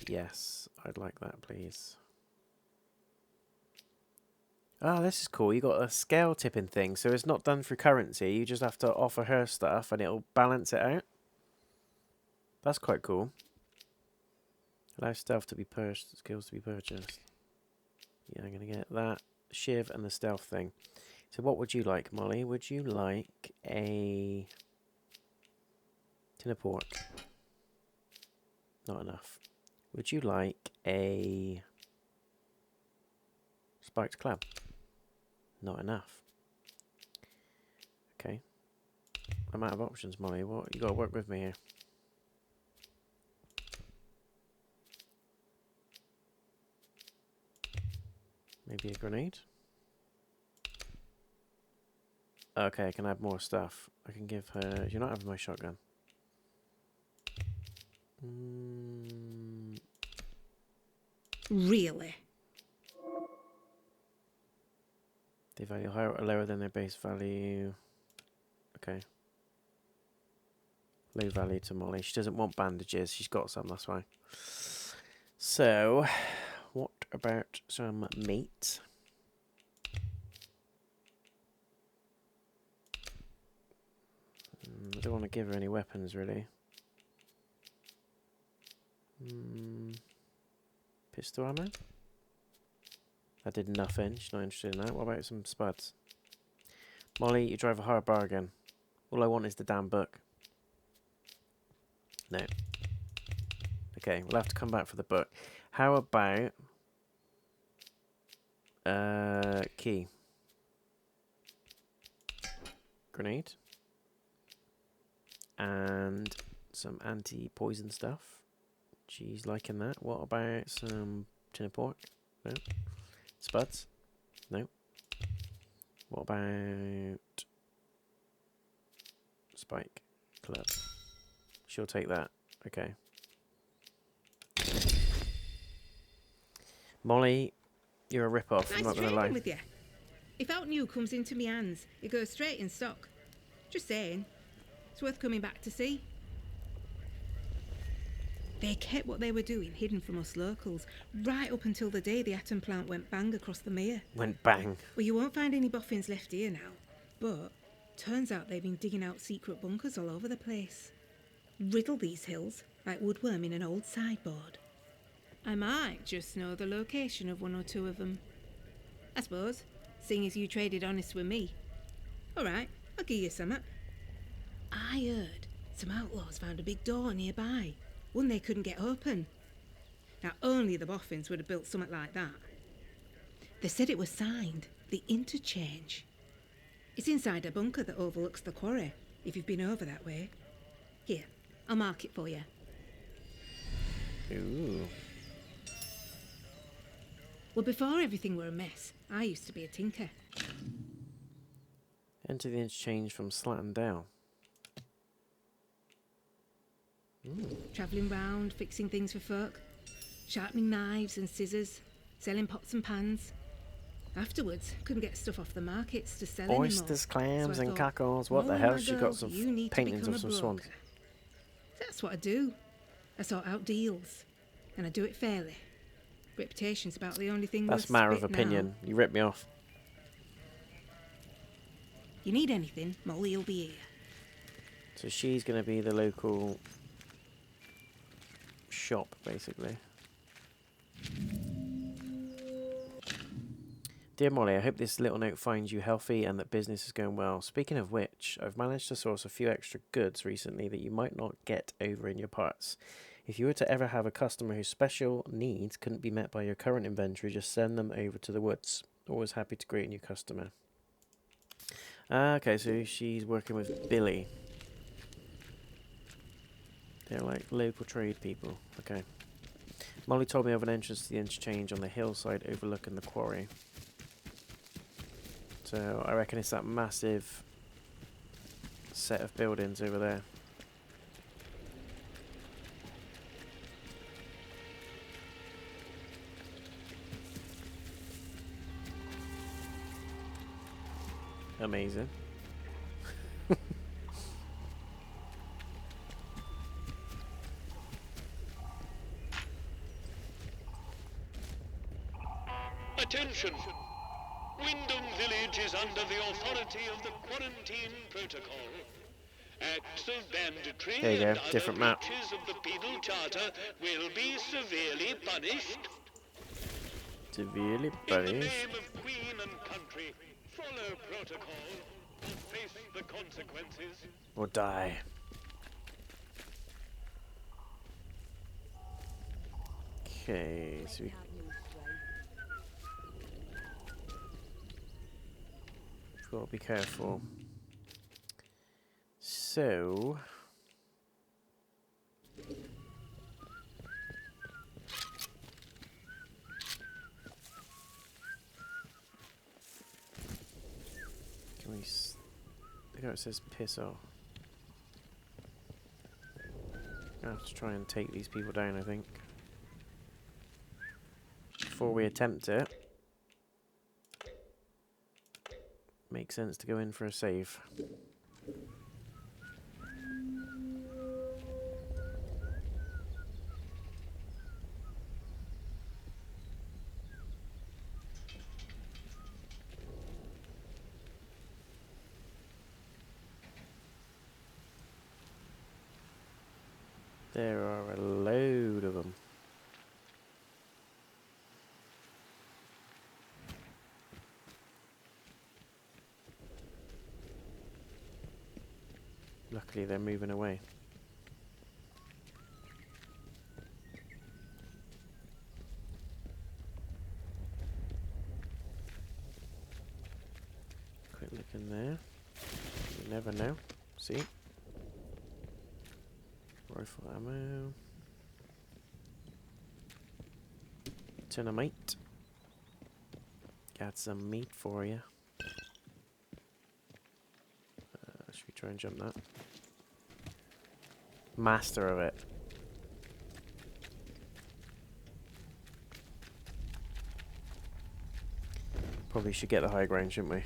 Yes, I'd like that, please. Ah, this is cool. You got a scale tipping thing, so it's not done through currency. You just have to offer her stuff, and it'll balance it out. That's quite cool. Allow stealth to be purchased, skills to be purchased. Yeah, I'm gonna get that shiv and the stealth thing. So, what would you like, Molly? Would you like a tin of pork? Not enough. Would you like a spiked crab? Not enough. Okay. I'm out of options, Molly. What you got to work with me here. Maybe a grenade? Okay, I can add more stuff. I can give her... You're not having my shotgun. Really? They value higher or lower than their base value. Okay. Low value to Molly. She doesn't want bandages. She's got some, that's why. So, what about some meat? I don't want to give her any weapons, really. Pistol ammo? That did nothing. She's not interested in that. What about some spuds? Molly, you drive a hard bargain. All I want is the damn book. No. Okay, we'll have to come back for the book. How about... key. Grenade. And some anti-poison stuff. She's liking that. What about some tin of pork? No. Spuds? No. What about Spike Club. She'll take that. Okay. Molly, you're a rip-off, I'm Nice not going to trading lie. with you. If out new comes into me hands, it goes straight in stock. Just saying. It's worth coming back to see. They kept what they were doing hidden from us locals, right up until the day the atom plant went bang across the mere. Went bang. Well, you won't find any boffins left here now, but turns out they've been digging out secret bunkers all over the place. Riddle these hills like woodworm in an old sideboard. I might just know the location of one or two of them. I suppose, seeing as you traded honest with me. All right, I'll give you some. I heard some outlaws found a big door nearby, one they couldn't get open. Now, only the boffins would have built something like that. They said it was signed, the Interchange. It's inside a bunker that overlooks the quarry, if you've been over that way. Here, I'll mark it for you. Ooh. Well, before everything were a mess, I used to be a tinker. Enter the interchange from Slattendale. Travelling round, fixing things for folk, sharpening knives and scissors, selling pots and pans. Afterwards, couldn't get stuff off the markets to sell anymore. Oysters, clams, So I and thought, cackles. What the "Molly, hell? my She girl, got some you need to paintings become of a some swans. broker." That's what I do. I sort out deals, and I do it fairly. Reputation's about the only thing That's worth matter of spit now. opinion. You ripped me off. You need anything, Molly will be here. So she's going to be the local shop, basically. Dear Molly, I hope this little note finds you healthy and that business is going well. Speaking of which, I've managed to source a few extra goods recently that you might not get over in your parts. If you were to ever have a customer whose special needs couldn't be met by your current inventory, just send them over to the woods. Always happy to greet a new customer. Okay, so she's working with Billy. They're like local trade people. Okay. Molly told me of an entrance to the interchange on the hillside overlooking the quarry. So I reckon it's that massive set of buildings over there. Amazing. Attention! Wyndham Village is under the authority of the Quarantine Protocol. Acts of banditry There you go, and other different map. breaches of the Penal Charter will be severely punished. Severely In the punished. name of Queen and country, follow protocol or face the consequences. Or die. Okay, so we've got to be careful. So can we look how it says piss off. I have to try and take these people down, I think. Before we attempt it, makes sense to go in for a save. There are a load of them. Luckily, they're moving away. Quick look in there. You never know. See? Rifle ammo. Ton of meat. Got some meat for you. Should we try and jump that? master of it. Probably should get the high ground, shouldn't we?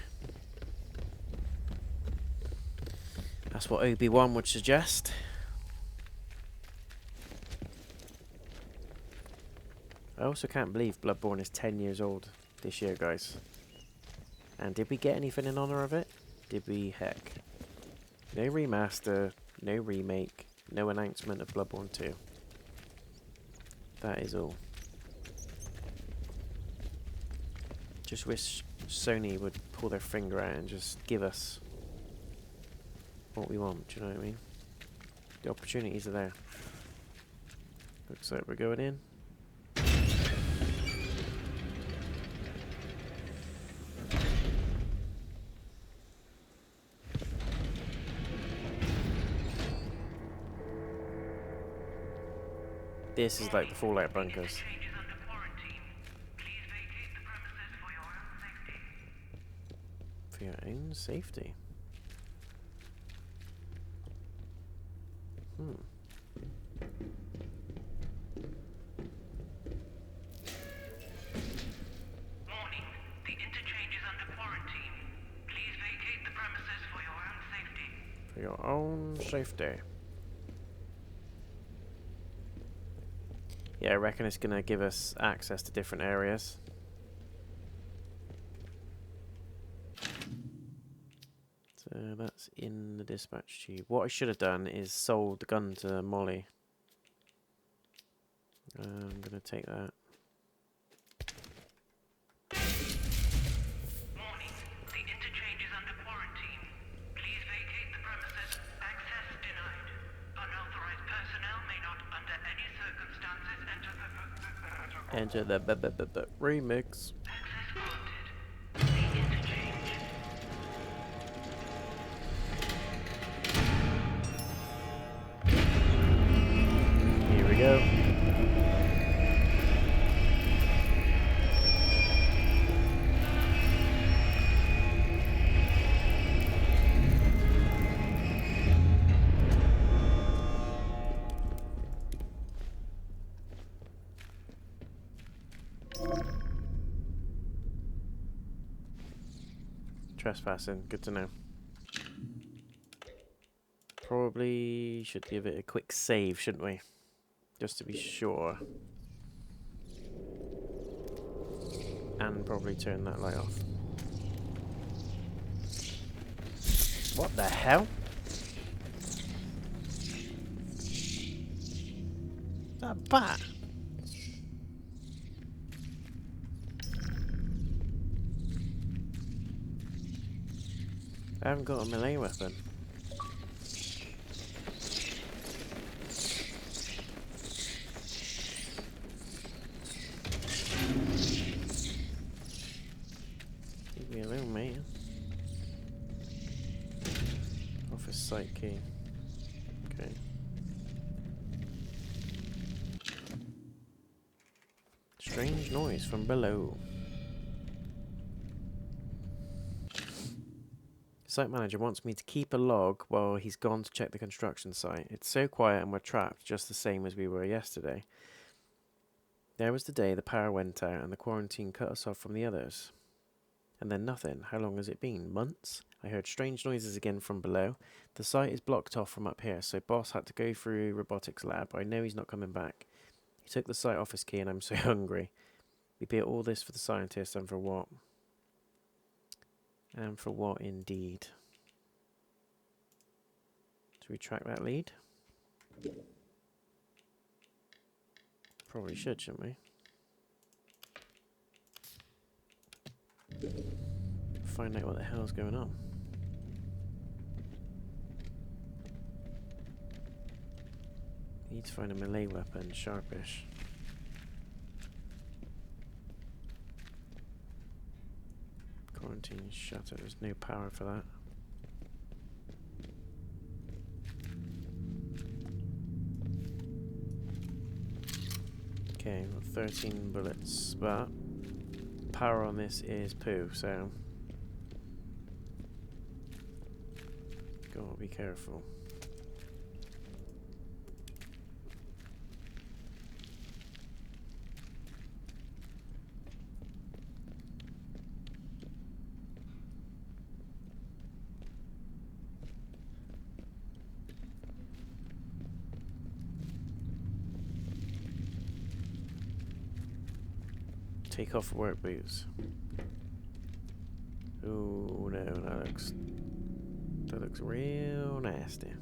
That's what Obi-Wan would suggest. I also can't believe Bloodborne is 10 years old this year, guys. And did we get anything in honor of it? Did we? Heck. No remaster, no remake, no announcement of Bloodborne 2. That is all. Just wish Sony would pull their finger out and just give us what we want, do you know what I mean? The opportunities are there. Looks like we're going in. This is like the Fallout bunkers. For your own safety. Hmm. Warning. The interchange is under quarantine. Please vacate the premises for your own safety. For your own safety. Yeah, I reckon it's going to give us access to different areas. So that's in the dispatch tube. What I should have done is sold the gun to Molly. I'm going to take that. Warning. The interchange is under quarantine. Please vacate the premises. Access denied. Unauthorized personnel may not, under any circumstances, enter the remix. Access granted. The interchange. Here we go. Trespassing, good to know. Probably should give it a quick save, shouldn't we? Just to be sure. And probably turn that light off. What the hell? That bat? I haven't got a melee weapon. Leave me alone, mate. Office site key. Okay. Strange noise from below. Site manager wants me to keep a log while he's gone to check the construction site. It's so quiet and we're trapped, just the same as we were yesterday. There was the day the power went out and the quarantine cut us off from the others. And then nothing. How long has it been? Months? I heard strange noises again from below. The site is blocked off from up here, so boss had to go through robotics lab. I know he's not coming back. He took the site office key and I'm so hungry. We did all this for the scientists and for what? And for what indeed? Should we track that lead? Probably should, shouldn't we? Find out what the hell's going on. Need to find a melee weapon, sharpish. Quarantine shutter, there's no power for that. Okay, we've got 13 bullets, but power on this is poo, so gotta be careful. Take off work boots. Oh no, that looks real nasty.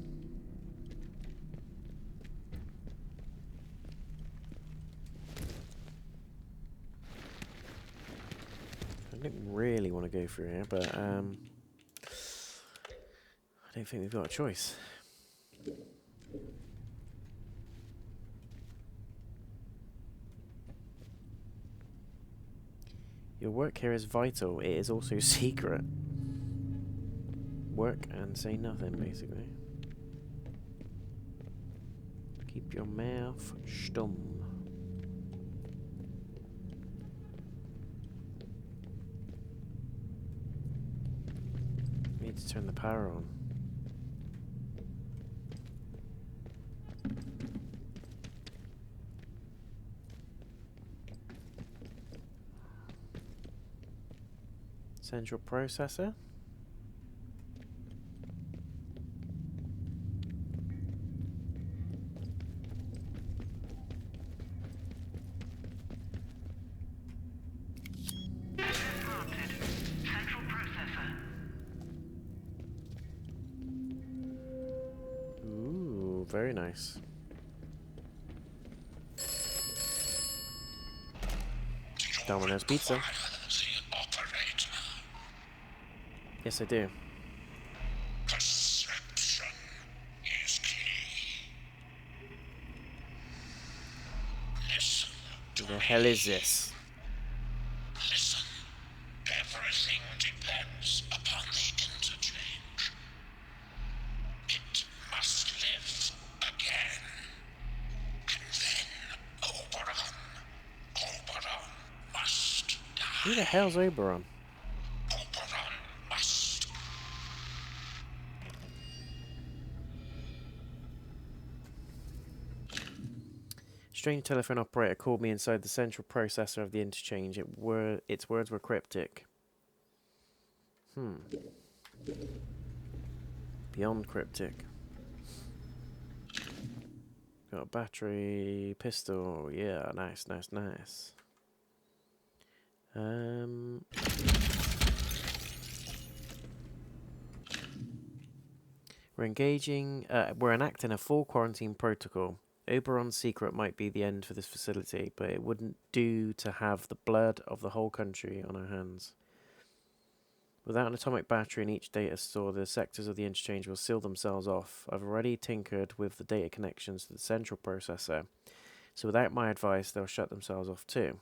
I don't really want to go through here, but I don't think we've got a choice. Your work here is vital. It is also secret. Work and say nothing, basically. Keep your mouth stum. Need to turn the power on. Central processor. Ooh, very nice. Domino's Pizza. Yes, I do. Perception is key. Listen. What the hell is this? Listen. Everything depends upon the interchange. It must live again. And then Oberon must die. Who the hell's Oberon? Strange telephone operator called me inside the central processor of the interchange. Its words were cryptic. Beyond cryptic. Got a battery, pistol. Yeah, nice, nice, nice. We're enacting a full quarantine protocol. Oberon's secret might be the end for this facility, but it wouldn't do to have the blood of the whole country on our hands. Without an atomic battery in each data store, the sectors of the interchange will seal themselves off. I've already tinkered with the data connections to the central processor, so without my advice, they'll shut themselves off too.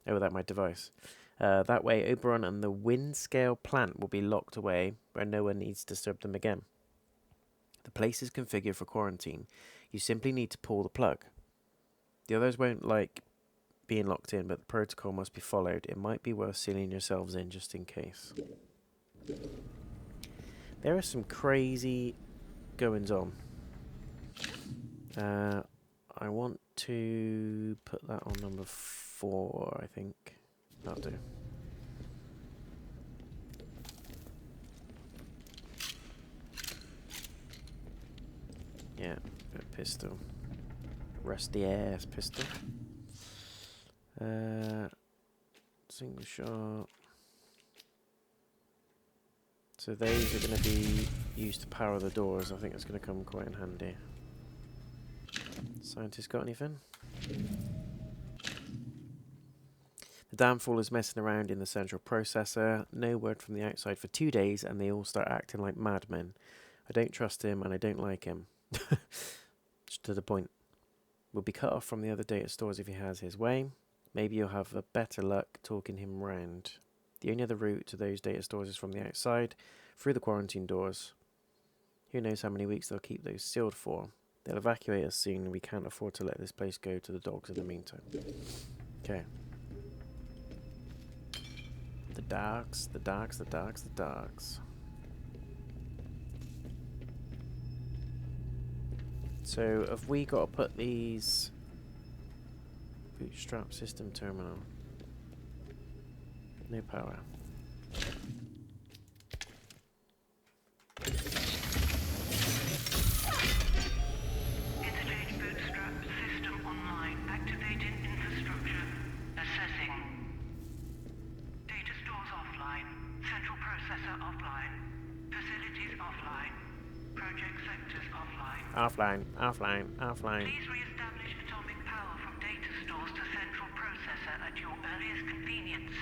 Oh, without my device. That way, Oberon and the wind-scale plant will be locked away, where no one needs to disturb them again. The place is configured for quarantine. You simply need to pull the plug. The others won't like being locked in, but the protocol must be followed. It might be worth sealing yourselves in just in case. There are some crazy goings on. I want to put that on number 4, I think. That'll do. Yeah, a pistol. Rusty ass pistol. Single shot. So those are going to be used to power the doors. I think it's going to come quite in handy. Scientist got anything? The Atomfall is messing around in the central processor. No word from the outside for 2 days, and they all start acting like madmen. I don't trust him, and I don't like him. Just to the point. We'll be cut off from the other data stores if he has his way. Maybe you'll have a better luck talking him round. The only other route to those data stores is from the outside, through the quarantine doors. Who knows how many weeks they'll keep those sealed for. They'll evacuate us soon, and we can't afford to let this place go to the dogs in the meantime. Okay. The dogs, the dogs, the dogs, the dogs. So, have we got to put these... Bootstrap system terminal. No power. Interchange bootstrap system online. Activating infrastructure. Assess Offline. Offline. Offline. Please re-establish atomic power from data stores to central processor at your earliest convenience.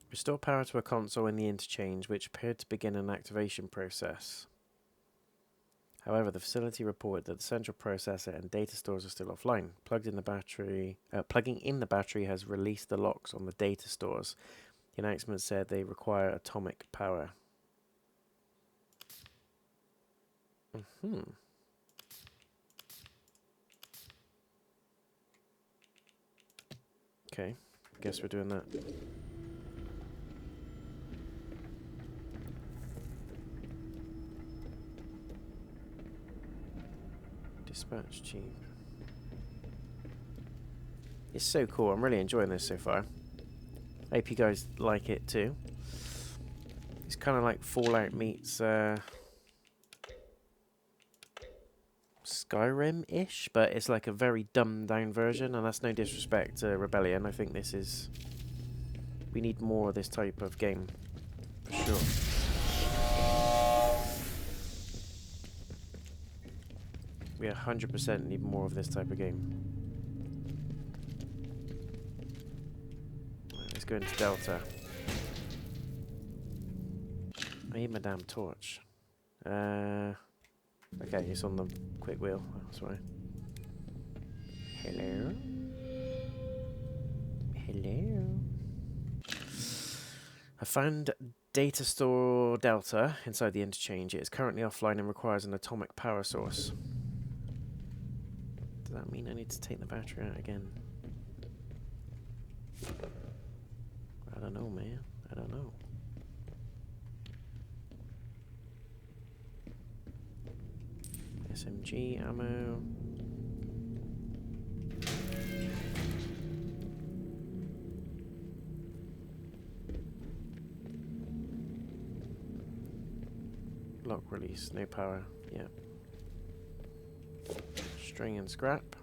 Restore power to a console in the interchange, which appeared to begin an activation process. However, the facility reported that the central processor and data stores are still offline. Plugging in the battery has released the locks on the data stores. The announcement said they require atomic power. Okay, guess we're doing that. Dispatch chief. It's so cool. I'm really enjoying this so far. I hope you guys like it too. It's kind of like Fallout meets Skyrim-ish, but it's like a very dumbed-down version, and that's no disrespect to Rebellion. I think this is... we need more of this type of game, for sure. We 100% need more of this type of game. Right, let's go into Delta. I need my damn torch. Okay, it's on the quick wheel. Oh, sorry. Hello? Hello? I found data store Delta inside the interchange. It is currently offline and requires an atomic power source. Does that mean I need to take the battery out again? I don't know, man. I don't know. SMG ammo. Lock release, no power. Yeah. String and scrap.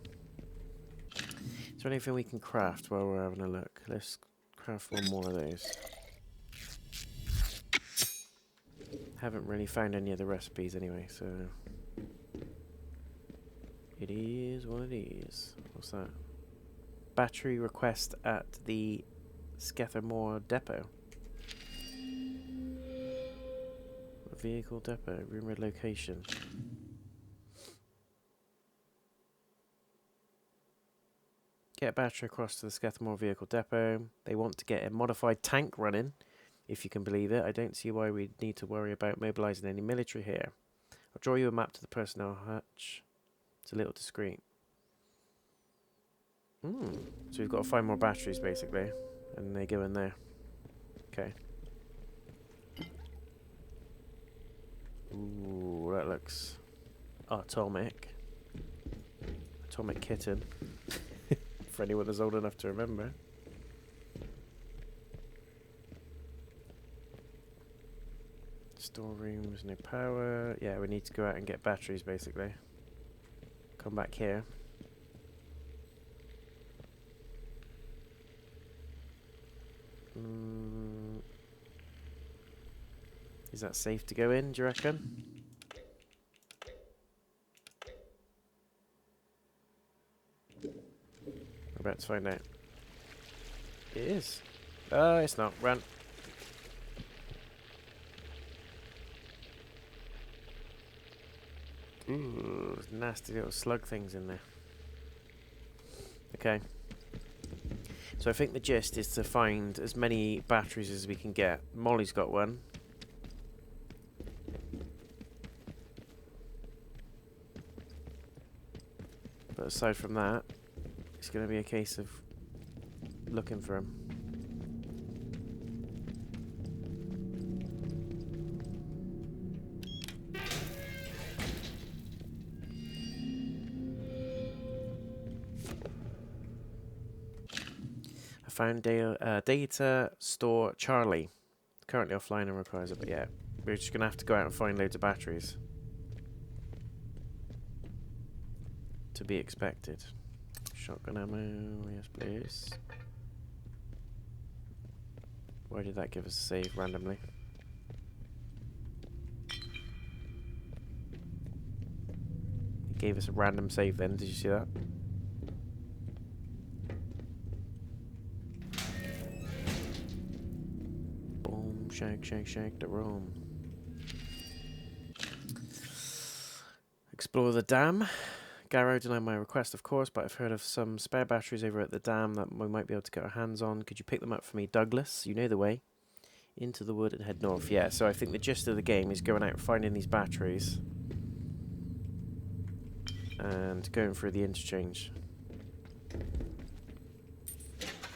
Is there anything we can craft while we're having a look? Let's craft one more of those. Haven't really found any of the recipes anyway, so it is what it is. What's that? Battery request at the Scathamore depot. Vehicle depot, rumored location. Get a battery across to the Scathamore vehicle depot. They want to get a modified tank running, if you can believe it. I don't see why we need to worry about mobilizing any military here. I'll draw you a map to the personnel hatch. It's a little discreet. So we've got to find more batteries, basically. And they go in there. Okay. Ooh, that looks atomic. Atomic kitten. For anyone that's old enough to remember. Storerooms, no power. Yeah, we need to go out and get batteries, basically. Come back here. Is that safe to go in, do you reckon? We're about to find out. It is. Oh, it's not. Run. Ooh, nasty little slug things in there. Okay. So I think the gist is to find as many batteries as we can get. Molly's got one. But aside from that, it's going to be a case of looking for them. I found data store Charlie. Currently offline and requires it, but yeah, we're just going to have to go out and find loads of batteries. To be expected. Shotgun ammo, yes please. Why did that give us a save randomly? It gave us a random save then, did you see that? Boom, shake, shake, shake the room. Explore the dam. Garrow denied my request, of course, but I've heard of some spare batteries over at the dam that we might be able to get our hands on. Could you pick them up for me, Douglas? You know the way. Into the wood and head north. Yeah, so I think the gist of the game is going out finding these batteries and going through the interchange.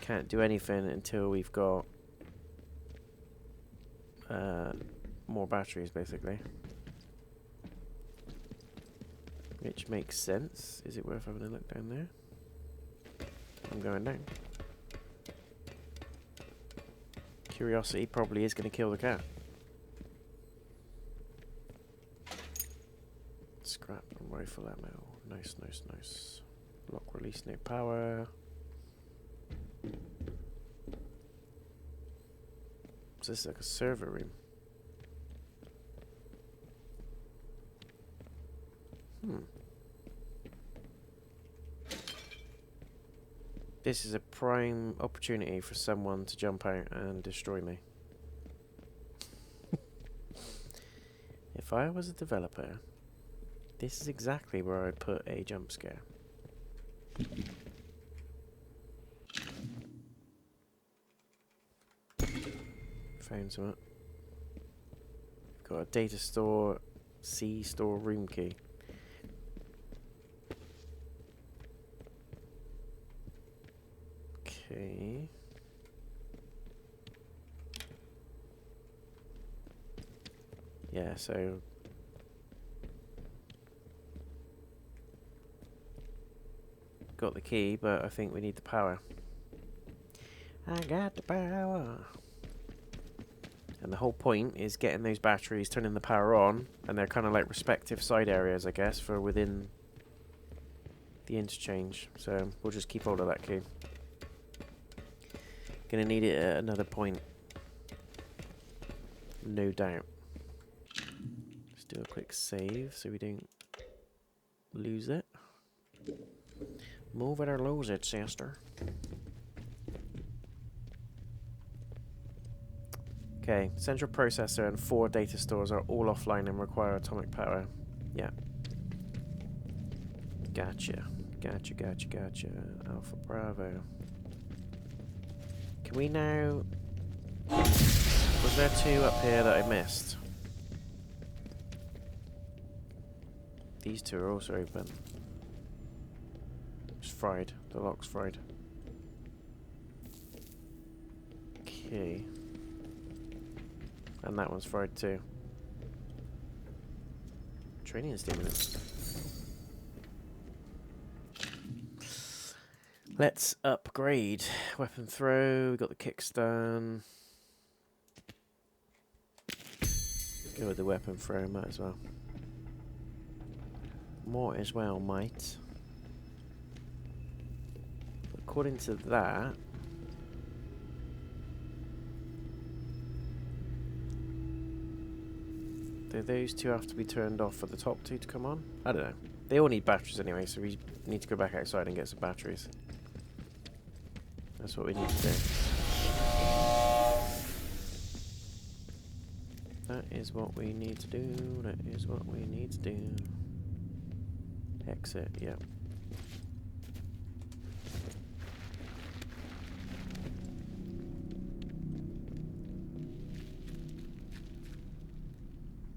Can't do anything until we've got more batteries, basically. Which makes sense. Is it worth having a look down there? I'm going down. Curiosity probably is going to kill the cat. Scrap and rifle ammo. Nice, nice, nice. Lock release, no power. So this is like a server room. This is a prime opportunity for someone to jump out and destroy me. If I was a developer, this is exactly where I'd put a jump scare. Found some. Got a data store, C store room key. Okay. Yeah, so got the key, but I think we need the power. I got the power. And the whole point is getting those batteries, turning the power on, and they're kind of like respective side areas, I guess, for within the interchange. So we'll just keep hold of that key. Gonna need it at another point. No doubt. Let's do a quick save so we don't lose it. Move it or lose it, sister. Okay, central processor and 4 data stores are all offline and require atomic power. Yeah. Gotcha. Gotcha, gotcha, gotcha. Alpha Bravo. Can we now... Was there 2 up here that I missed? These 2 are also open. It's fried. The lock's fried. Okay. And that one's fried too. Training stimulants. Let's upgrade. Weapon throw. We got the kickstone. Go with the weapon throw. Might as well. More as well, might. According to that. Do those 2 have to be turned off for the top 2 to come on? I don't know. They all need batteries anyway, so we need to go back outside and get some batteries. That's what we need to do. That is what we need to do. That is what we need to do. Exit, yep.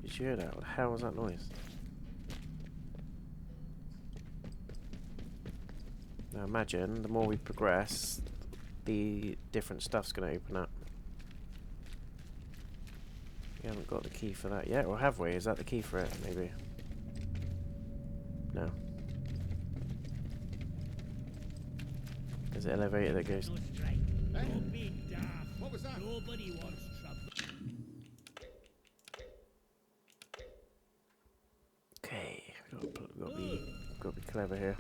Did you hear that? What the hell was that noise? Now imagine, the more we progress, the different stuff's going to open up. We haven't got the key for that yet, or have we? Is that the key for it? Maybe. No. There's an elevator that goes... What was that? Nobody wants trouble. Okay, got to be clever here.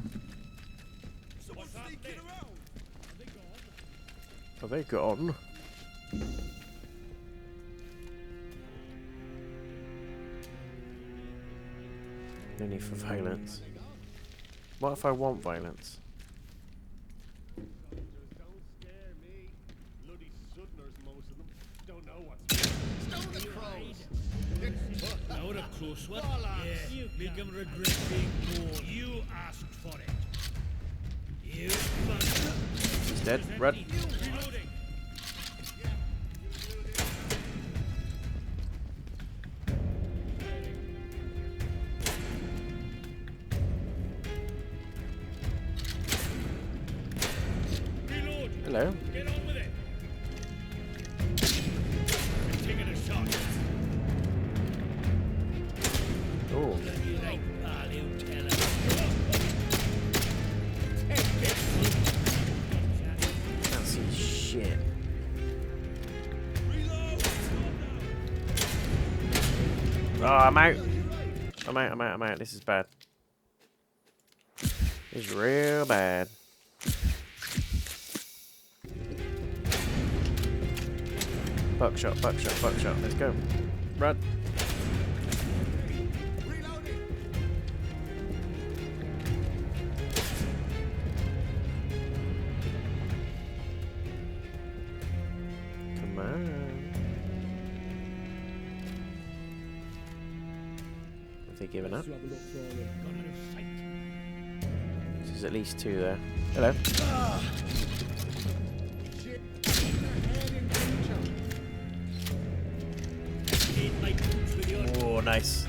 Someone's sneaking around. Are they gone? No need for violence. What if I want violence? Now a close one. Yeah, make him regret being born. You asked for it. You bastard. He's dead. Run. Reloading. Hello. Get on with it. I'm taking a shot. Oh. Right, pal, you tell him. Can't see shit. Oh, I'm out. I'm out. This is bad. This is real bad. Buckshot. Let's go. Run. Come on. Have they given up? There's at least two there. Hello. Oh, nice.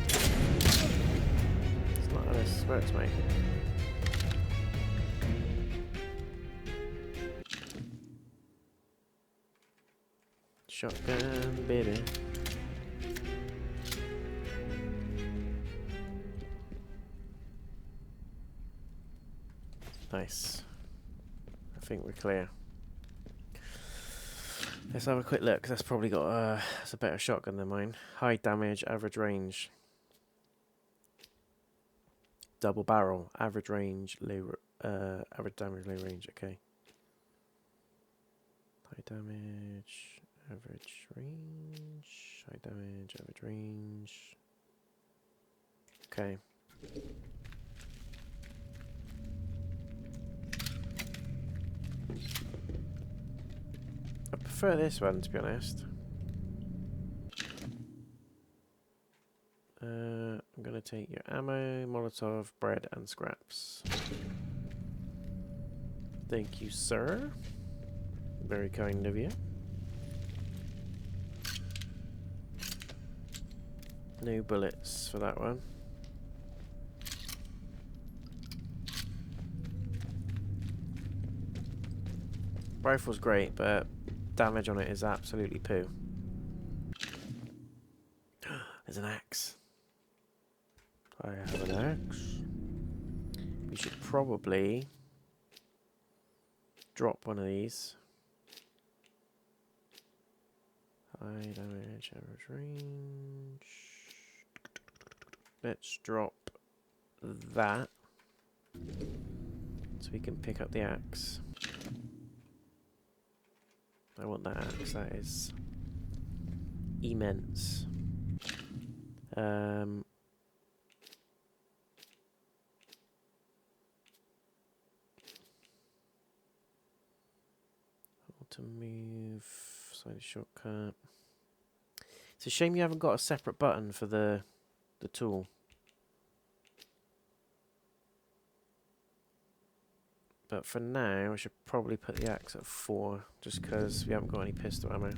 It's not how this works, mate. Shotgun, baby. Nice. I think we're clear. Let's have a quick look, 'cause that's probably got it's a better shotgun than mine. High damage, average range. Double barrel, average range, low, average damage, low range. Okay. High damage, average range. High damage, average range. Okay. I prefer this one, to be honest. I'm going to take your ammo, Molotov, bread, and scraps. Thank you, sir. Very kind of you. No bullets for that one. Rifle's great, but damage on it is absolutely poo. There's an axe. I have an axe. We should probably drop one of these. High damage, average range. Let's drop that so we can pick up the axe. I want that axe, that is immense. To move, slightly shortcut. It's a shame you haven't got a separate button for the tool. But for now, I should probably put the axe at 4, just because we haven't got any pistol ammo.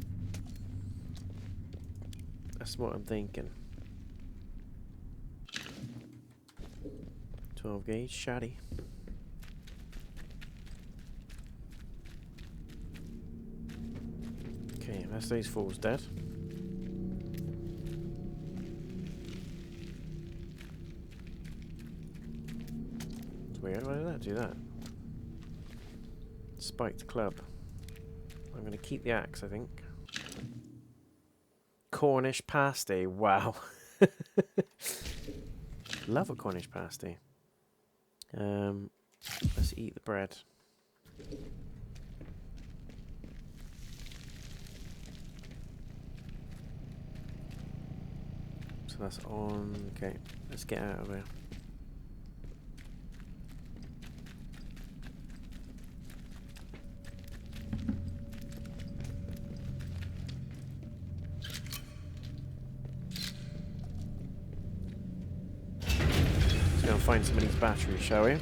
That's what I'm thinking. 12 gauge, shoddy. Okay, that's those fools dead. It's weird, why did that do that? Spiked club. I'm going to keep the axe, I think. Cornish pasty, wow. Love a Cornish pasty. Let's eat the bread. that's on. Okay, let's get out of here. Let's go and find some of these batteries, shall we?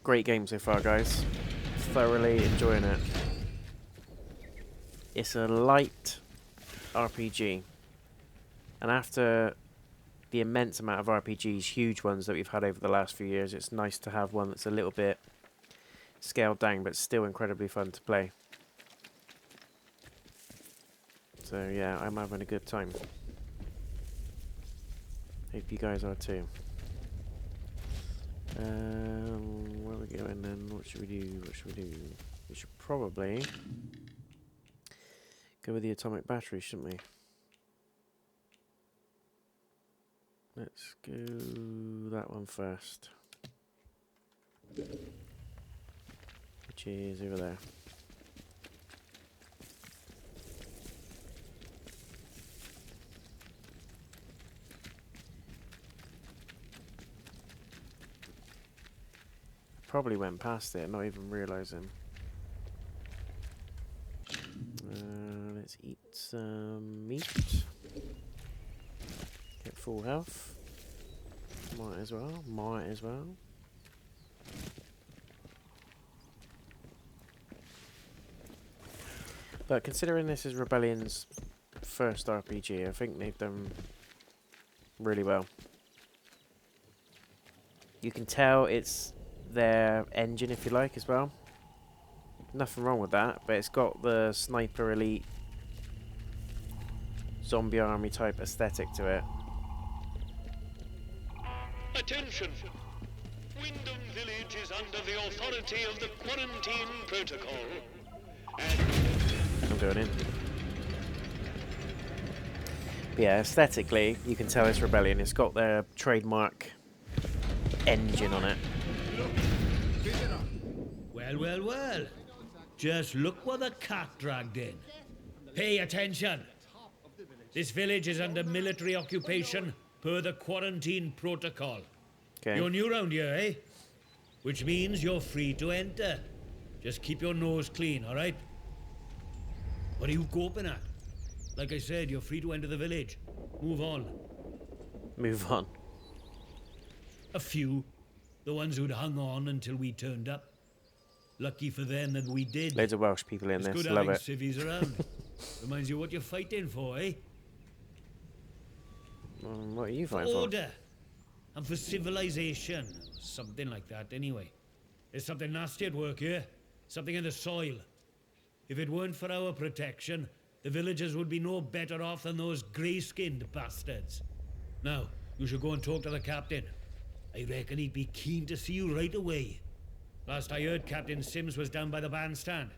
Great game so far, guys. Thoroughly enjoying it. It's a light RPG. And after the immense amount of RPGs, huge ones that we've had over the last few years, it's nice to have one that's a little bit scaled down, but still incredibly fun to play. So yeah, I'm having a good time. Hope you guys are too. Where are we going then? What should we do? What should we do? We should probably go with the atomic battery, shouldn't we? Let's go that one first. Which is over there. Probably went past it, not even realizing. Let's eat some meat. Get full health. Might as well. Might as well. But considering this is Rebellion's first RPG, I think they've done really well. You can tell it's their engine, if you like, as well. Nothing wrong with that, but it's got the sniper elite zombie army type aesthetic to it. Attention! Wyndham Village is under the authority of the quarantine protocol. I'm going in. But yeah, aesthetically, you can tell it's Rebellion. It's got their trademark engine on it. Well, well, well. Just look what the cat dragged in. Pay attention. This village is under military occupation per the quarantine protocol. Okay. You're new round here, eh? Which means you're free to enter. Just keep your nose clean, all right? What are you gawping at? Like I said, you're free to enter the village. Move on. Move on. A few. The ones who'd hung on until we turned up. Lucky for them that we did. Loads of Welsh people in It's this. good Love having it. civvies around. Reminds you what you're fighting for, eh? What are you fighting for? Order. And for civilization. Something like that, anyway. There's something nasty at work here. Something in the soil. If it weren't for our protection, the villagers would be no better off than those grey-skinned bastards. Now, you should go and talk to the captain. I reckon he'd be keen to see you right away. Last I heard, Captain Sims was down by the bandstand.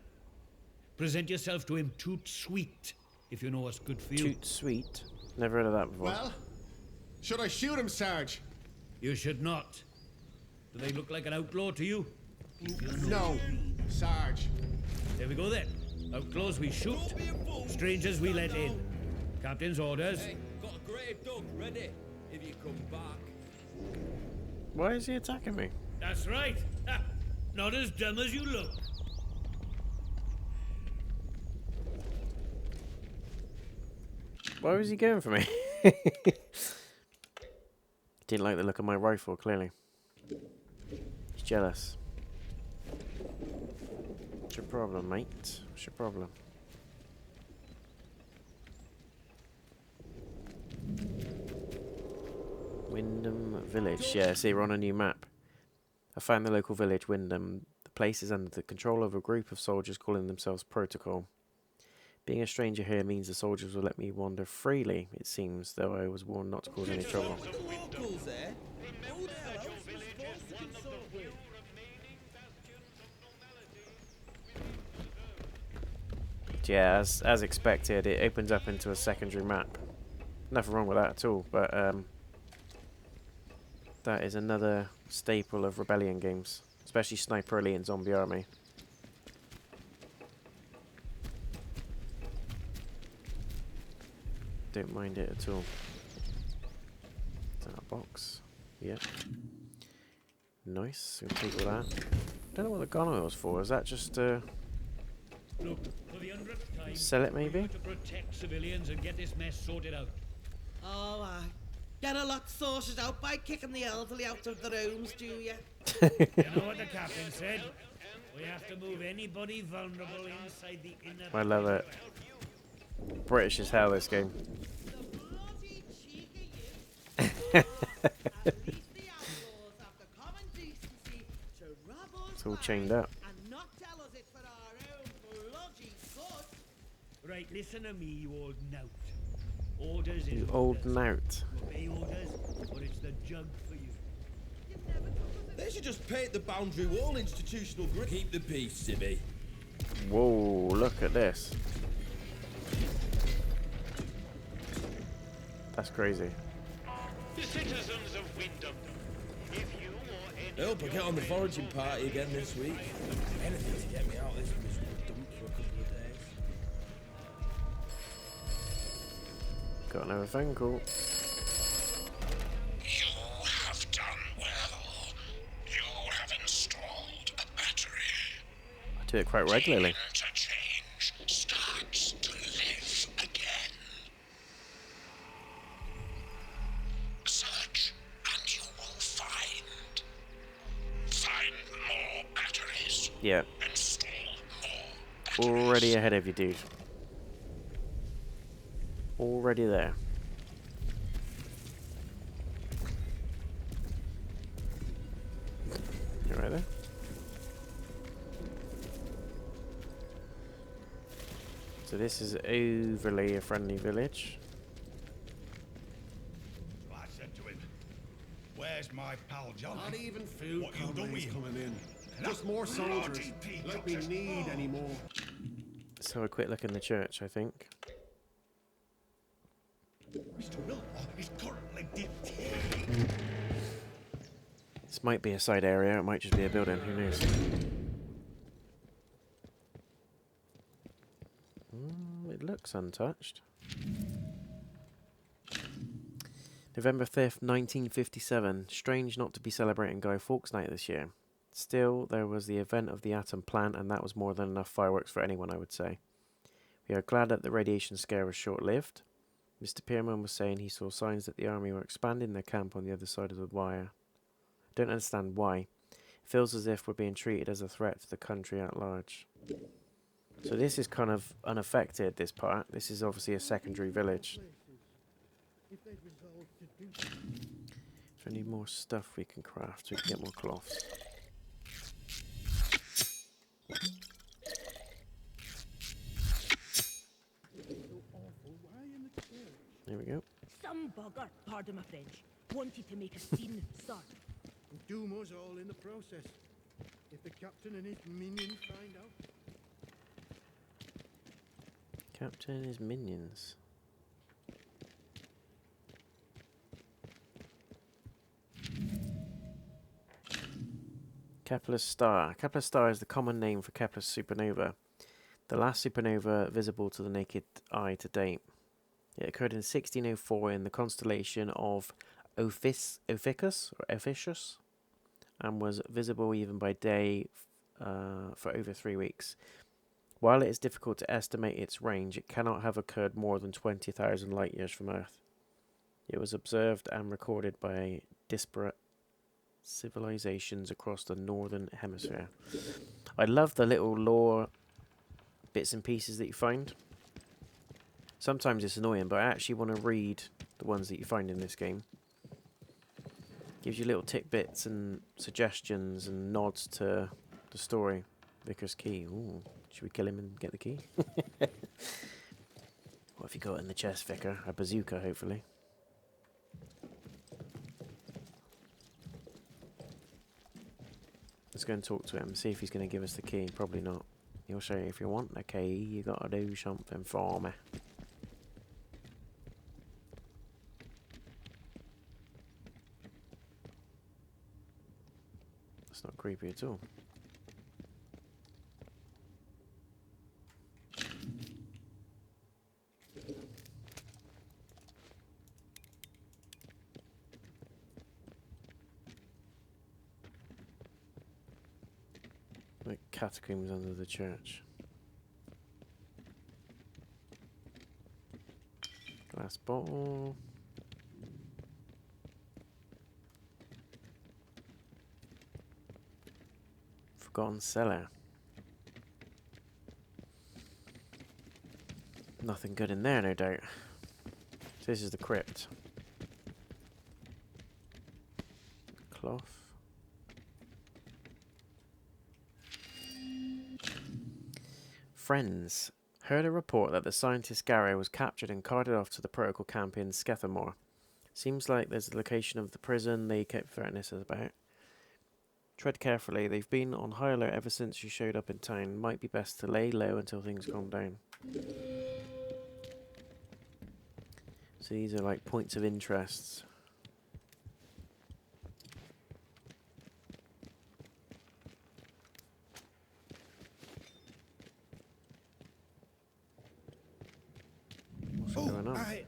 Present yourself to him toot sweet, if you know what's good for you. Toot sweet? Never heard of that before. Well, should I shoot him, Sarge? You should not. Do they look like an outlaw to you? No, Sarge. There we go then. Outlaws we shoot, strangers we let in. Captain's orders. Hey, got a grave dug ready if you come back. Why is he attacking me? That's right. Ha, not as dumb as you look. Why was he going for me? Didn't like the look of my rifle, clearly. He's jealous. What's your problem, mate? What's your problem? Wyndham Village. Yeah, see, we're on a new map. I found the local village, Wyndham. The place is under the control of a group of soldiers calling themselves Protocol. Being a stranger here means the soldiers will let me wander freely, it seems, though I was warned not to cause any trouble. Yeah, as expected, it opens up into a secondary map. Nothing wrong with that at all, but that is another staple of Rebellion games, especially Sniper Elite and Zombie Army. don't mind it at all. Is that a box? Yep. Nice, we'll take all that. Don't know what the gun oil's for. Is that just Look, for the 100th time, sell it maybe? to protect civilians and get this mess sorted out. Oh, aye. Get a lot sorted out by kicking the elderly out of the rooms, do you? You know what the captain said? We have to move anybody vulnerable inside the inner... I love it. British as hell, this game. It's all chained up. Right, listen to me, you old knout. Orders You is old orders. knout. Obey orders, or it's the jug for you. They should just paint the boundary wall institutional grid. Keep the peace, Sibby. Whoa, look at this. That's crazy. The citizens of Wyndham, if you or any... I hope I get on the foraging party again this week. Anything to get me out of this miserable dump for a couple of days. Got another phone call. You have done well. You have installed a battery. I do it quite regularly. Interchange starts to live again. Search and you will find more batteries. Yeah. Install more. Already ahead of you, dude. Already there. You right there? So this is overly a friendly village. I said to him, where's my pal John? Not even food What you done with him? coming in. Just more soldiers. Let me need any more. Let's have a quick look in the church, I think. Mr. Wilmore is currently detained. This might be a side area, it might just be a building, who knows? It looks untouched. November 5th, 1957. Strange not to be celebrating Guy Fawkes Night this year. Still, there was the event of the atom plant, and that was more than enough fireworks for anyone, I would say. We are glad that the radiation scare was short-lived. Mr. Pierman was saying he saw signs that the army were expanding their camp on the other side of the wire. I don't understand why. It feels as if we're being treated as a threat to the country at large. So this is kind of unaffected, this part. This is obviously a secondary village. Is there any more stuff we can craft so we can get more cloths? There we go. Some bugger, pardon my French, wanted to make a scene, sir. Doom us all in the process. If the captain and his minions find out. Captain and his minions. Kepler's star. Kepler's star is the common name for Kepler's supernova, the last supernova visible to the naked eye to date. It occurred in 1604 in the constellation of Ophiuchus, and was visible even by day for over 3 weeks. While it is difficult to estimate its range, it cannot have occurred more than 20,000 light years from Earth. It was observed and recorded by disparate civilizations across the northern hemisphere. I love the little lore bits and pieces that you find. Sometimes it's annoying, but I actually want to read the ones that you find in this game. Gives you little tidbits and suggestions and nods to the story. Vicar's key. Ooh, should we kill him and get the key? What have you got in the chest, Vicar? A bazooka, hopefully. Let's go and talk to him, see if he's going to give us the key. Probably not. He'll say, if you want the key, you got to do something for me. That's not creepy at all. Catacombs under the church. Glass bottle. Forgotten cellar. Nothing good in there, no doubt. So this is the crypt. Cloth. Friends. Heard a report that the scientist Gary was captured and carted off to the protocol camp in Skethamore. Seems like there's the location of the prison they kept threatening us about. Tread carefully. They've been on high alert ever since you showed up in town. Might be best to lay low until things calm down. So these are like points of interest. What's going on? I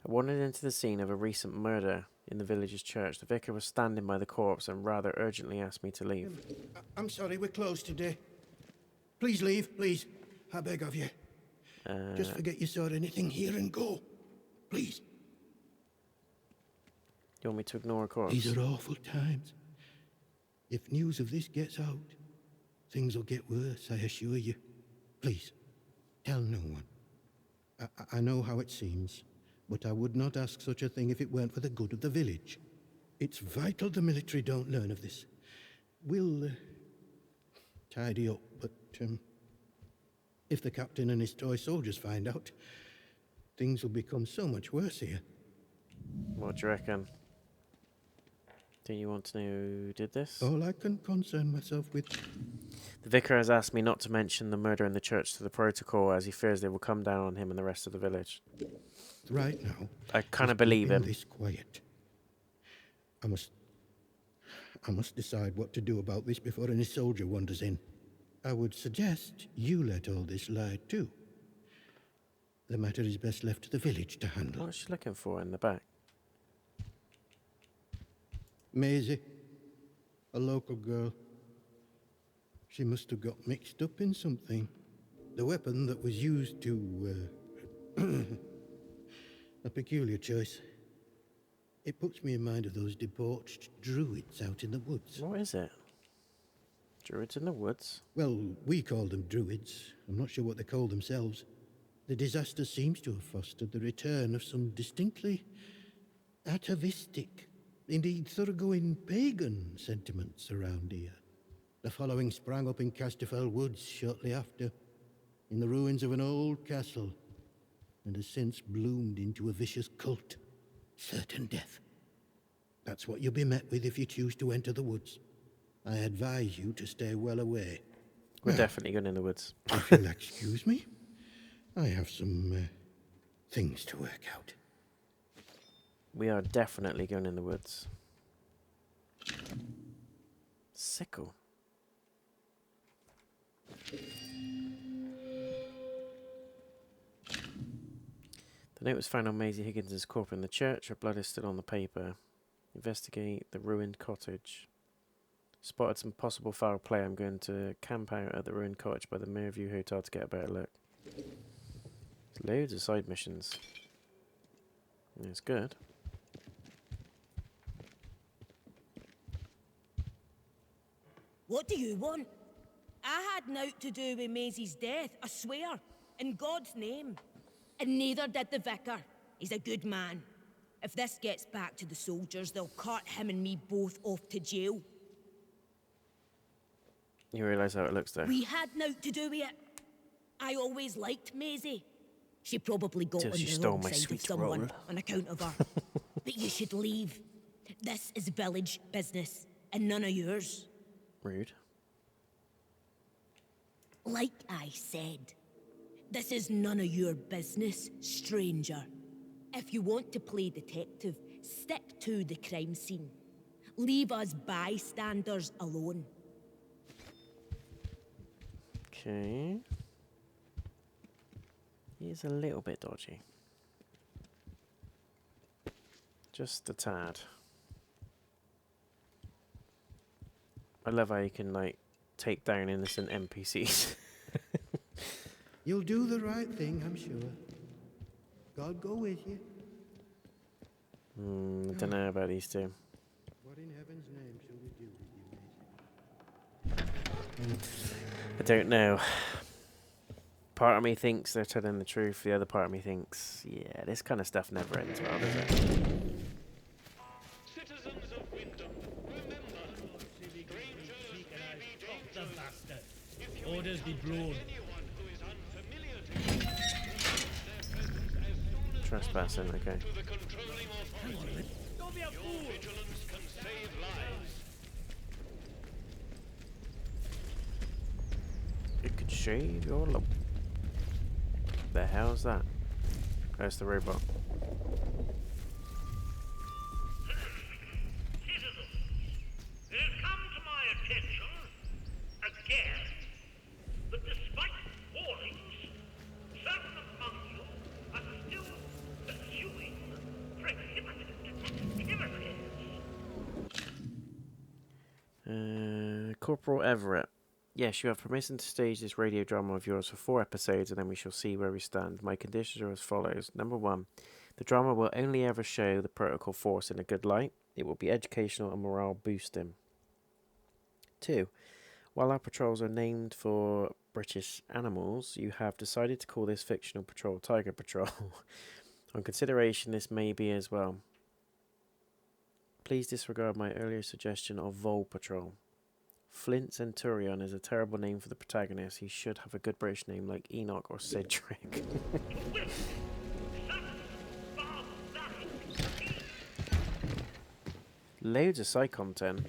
wandered into the scene of a recent murder in the village's church. The vicar was standing by the corpse and rather urgently asked me to leave. I'm sorry, we're closed today. Please leave, please. I beg of you. Just forget you saw anything here and go. Please. You want me to ignore a corpse? These are awful times. If news of this gets out, things will get worse, I assure you. Please, tell no one. I know how it seems, but I would not ask such a thing if it weren't for the good of the village. It's vital the military don't learn of this. We'll tidy up, but if the captain and his toy soldiers find out, things will become so much worse here. What do you reckon? Do you want to know who did this? All I can concern myself with... The vicar has asked me not to mention the murder in the church to the protocol, as he fears they will come down on him and the rest of the village. Right now... I kind of believe him. This quiet. I must decide what to do about this before any soldier wanders in. I would suggest you let all this lie too. The matter is best left to the village to handle. What's she looking for in the back? Maisie, a local girl. She must have got mixed up in something. The weapon that was used to... a peculiar choice. It puts me in mind of those debauched druids out in the woods. What is it? Druids in the woods? Well, we call them druids. I'm not sure what they call themselves. The disaster seems to have fostered the return of some distinctly atavistic, indeed thoroughgoing pagan sentiments around here. The following sprang up in Casterfell Woods shortly after, in the ruins of an old castle, and has since bloomed into a vicious cult. Certain death. That's what you'll be met with if you choose to enter the woods. I advise you to stay well away. We're definitely going in the woods. If you'll excuse me, I have some things to work out. We are definitely going in the woods. Sickle. The note was found on Maisie Higgins' corpse in the church. Her blood is still on the paper. Investigate the ruined cottage. Spotted some possible foul play. I'm going to camp out at the ruined cottage by the Mirview Hotel to get a better look. There's loads of side missions. It's good. What do you want? I had naught to do with Maisie's death, I swear, in God's name. And neither did the vicar. He's a good man. If this gets back to the soldiers, they'll cart him and me both off to jail. You realise how it looks there? We had naught to do with it. I always liked Maisie. She probably got on the wrong side of someone on account of her. But you should leave. This is village business, and none of yours. Rude. Like I said, this is none of your business, stranger. If you want to play detective, stick to the crime scene. Leave us bystanders alone. Okay. He's a little bit dodgy. Just a tad. I love how you can like take down innocent NPCs. You'll do the right thing, I'm sure. God go with you. I don't know about these two. What in heaven's name shall we do with you, I don't know. Part of me thinks they're telling the truth. The other part of me thinks, yeah, this kind of stuff never ends well, does it? Citizens of Wyndham, remember, The bastard. Orders be blown. Trespassing, okay. to the controlling authority. Don't be a Your fool. vigilance can save lives. It could shave your lump. The hell's that? There's the robot. Citizens, it has come to my attention again that despite warnings, certain among you are still pursuing prohibited activities. Corporal Everett. Yes, you have permission to stage this radio drama of yours for 4 episodes, and then we shall see where we stand. My conditions are as follows. Number 1, the drama will only ever show the protocol force in a good light. It will be educational and morale boosting. 2, while our patrols are named for British animals, you have decided to call this fictional patrol Tiger Patrol. On consideration, this may be as well. Please disregard my earlier suggestion of Vole Patrol. Flint Centurion is a terrible name for the protagonist. He should have a good British name like Enoch or Cedric. Loads of side content.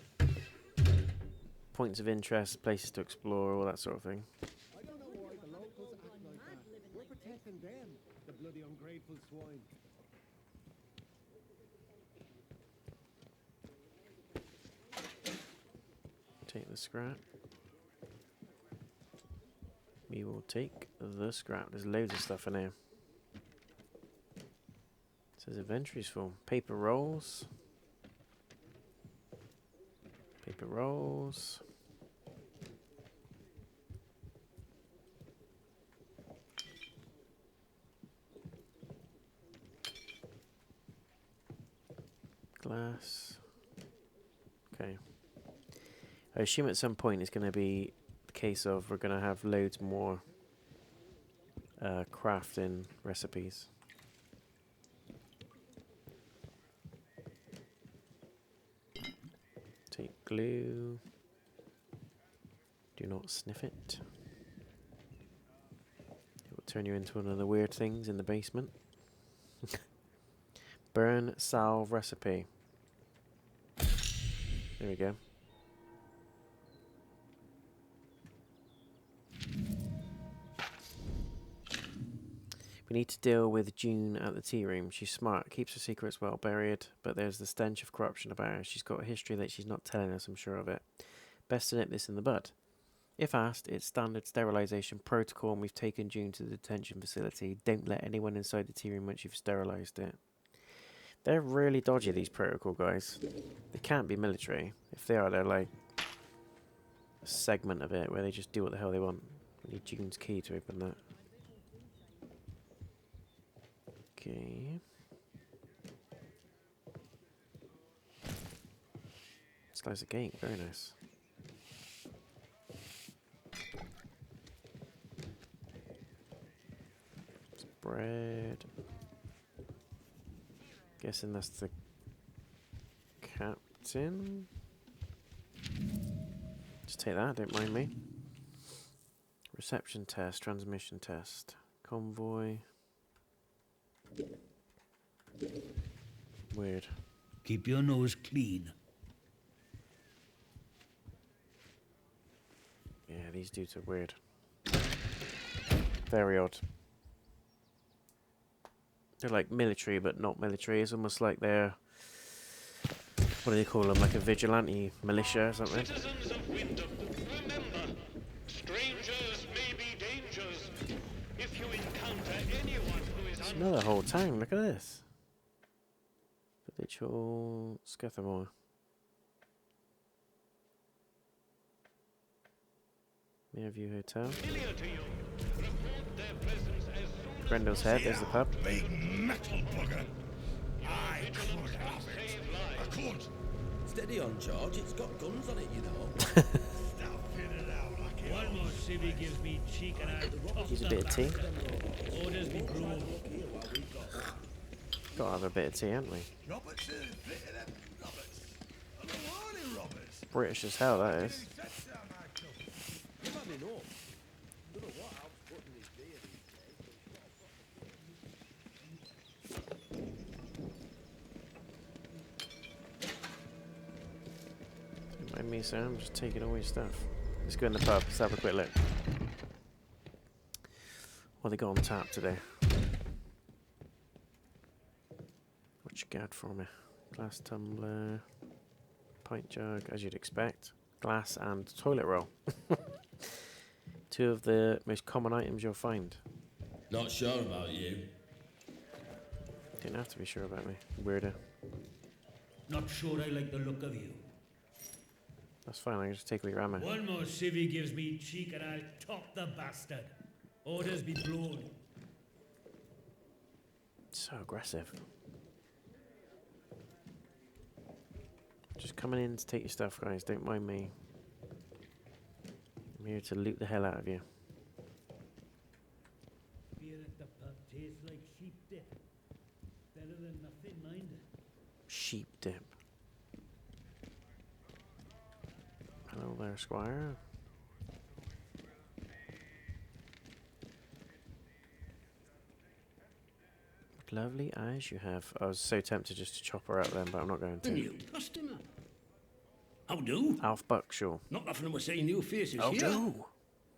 Points of interest, places to explore, all that sort of thing. I don't know why the locals act like that. We're protecting them, the bloody ungrateful swine. Take the scrap. We will take the scrap. There's loads of stuff in here. It says inventory's full. Paper rolls. Paper rolls. Glass. Okay. I assume at some point it's going to be the case of we're going to have loads more crafting recipes. Take glue. Do not sniff it. It will turn you into one of the weird things in the basement. Burn salve recipe. There we go. We need to deal with June at the tea room. She's smart, keeps her secrets well buried, but there's the stench of corruption about her. She's got a history that she's not telling us, I'm sure of it. Best to nip this in the bud. If asked, it's standard sterilisation protocol, and we've taken June to the detention facility. Don't let anyone inside the tea room once you've sterilised it. They're really dodgy, these protocol guys. They can't be military. If they are, they're like a segment of it where they just do what the hell they want. We need June's key to open that. Okay. Slice of cake, very nice. Some bread. Guessing that's the captain. Just take that, don't mind me. Reception test, transmission test, convoy. Weird. Keep your nose clean. Yeah, these dudes are weird. Very odd. They're like military, but not military. It's almost like they're... What do they call them? Like a vigilante militia or something? Citizens of Wyndham, remember, strangers may be dangers. If you encounter anyone who is It's another whole town. Look at this. Habitual Scathamore. Airview Hotel. Familiar to you. Report their presence as soon as Grendel's Head, there's the pub. Big metal bugger. I could have it. I could. Steady on, George. It's got guns on it, you know. Stop it out like it. One more civvy gives me cheek and I'll toss Use a the bit of tea. bastard. Orders be brewed. Got to have a bit of tea, haven't we? Roberts, fitted them Roberts. I'm a warning Roberts. British as hell, that is. You've had enough. Don't know what Alf's putting his beard in. Don't mind me, sir. I'm just taking all your stuff. Let's go in the pub. Let's have a quick look. What they got on tap today? What you got for me? Glass tumbler, pint jug, as you'd expect. Glass and toilet roll. Two of the most common items you'll find. Not sure about you. Didn't have to be sure about me. Weirdo. Not sure I like the look of you. That's fine, I can just take all your ammo. One more civvy gives me cheek and I'll top the bastard. Orders be blown. So aggressive. Just coming in to take your stuff, guys. Don't mind me. I'm here to loot the hell out of you. Beer at the pub tastes like sheep dip. Better than nothing, mind. Sheep dip. Hello there, Squire. What lovely eyes you have. I was so tempted just to chop her up then, but I'm not going The to. new customer. How do? Alf Buckshaw. Not often we're seeing new faces How here. do?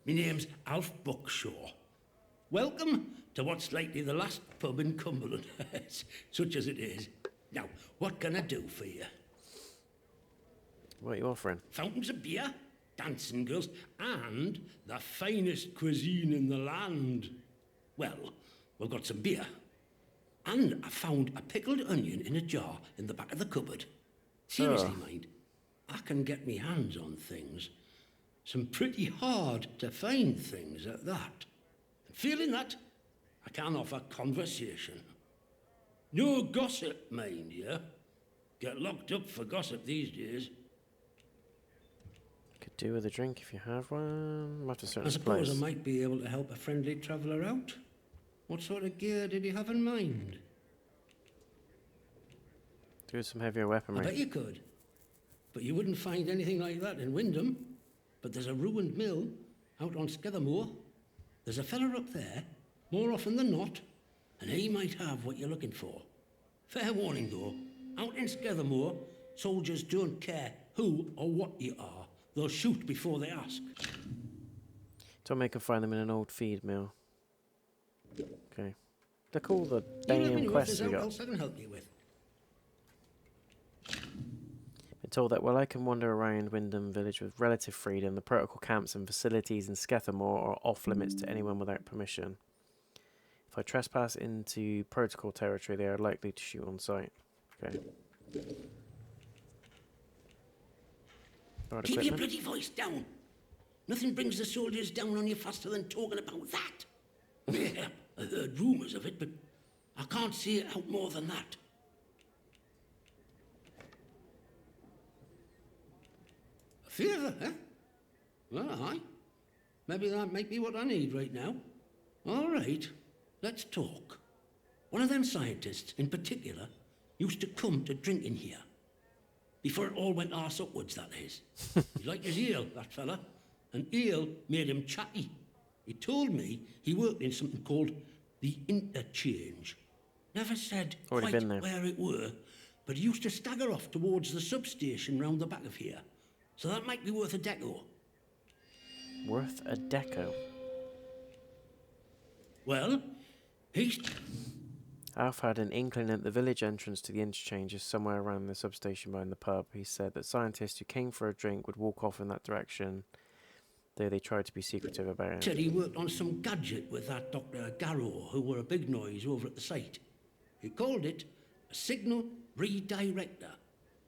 My name's Alf Buckshaw. Welcome to what's likely the last pub in Cumberland, such as it is. Now, what can I do for you? What are you offering? Fountains of beer, dancing girls, and the finest cuisine in the land. Well, we've got some beer. And I found a pickled onion in a jar in the back of the cupboard. Seriously, mind, I can get me hands on things. Some pretty hard to find things at that. And feeling that, I can offer conversation. No gossip, mind you. Get locked up for gossip these days. Could do with a drink if you have one. Might have to search I this suppose place. I might be able to help a friendly traveller out. What sort of gear did you have in mind? Do with some heavier I weaponry. bet you could. But you wouldn't find anything like that in Wyndham. But there's a ruined mill out on Scathamore. There's a fella up there, more often than not, and he might have what you're looking for. Fair warning, though. Out in Scathamore, soldiers don't care who or what you are. They'll shoot before they ask. Don't make them find them in an old feed mill. Okay. Look all the You let me damn know if quests there's we anything got. else I can help you with. Been told that while I can wander around Wyndham Village with relative freedom, the protocol camps and facilities in Scathamore are off limits to anyone without permission. If I trespass into protocol territory, they are likely to shoot on sight. Okay. Guard Keep your equipment. bloody voice down. Nothing brings the soldiers down on you faster than talking about that. Yeah, I heard rumours of it, but I can't see it out more than that. A favour, eh? Well, aye. Maybe that might be what I need right now. All right, let's talk. One of them scientists, in particular, used to come to drinking here. Before it all went arse upwards, that is. He liked his ale, that fella, and ale made him chatty. He told me he worked in something called the interchange. Never said Already quite been there. where it were, but he used to stagger off towards the substation round the back of here. So that might be worth a deco. Worth a deco. Well, he's... Alf had an inkling that the village entrance to the interchange is somewhere around the substation behind the pub. He said that scientists who came for a drink would walk off in that direction, though they tried to be secretive about it. Said he worked on some gadget with that Dr. Garrow, who were a big noise over at the site. He called it a signal redirector.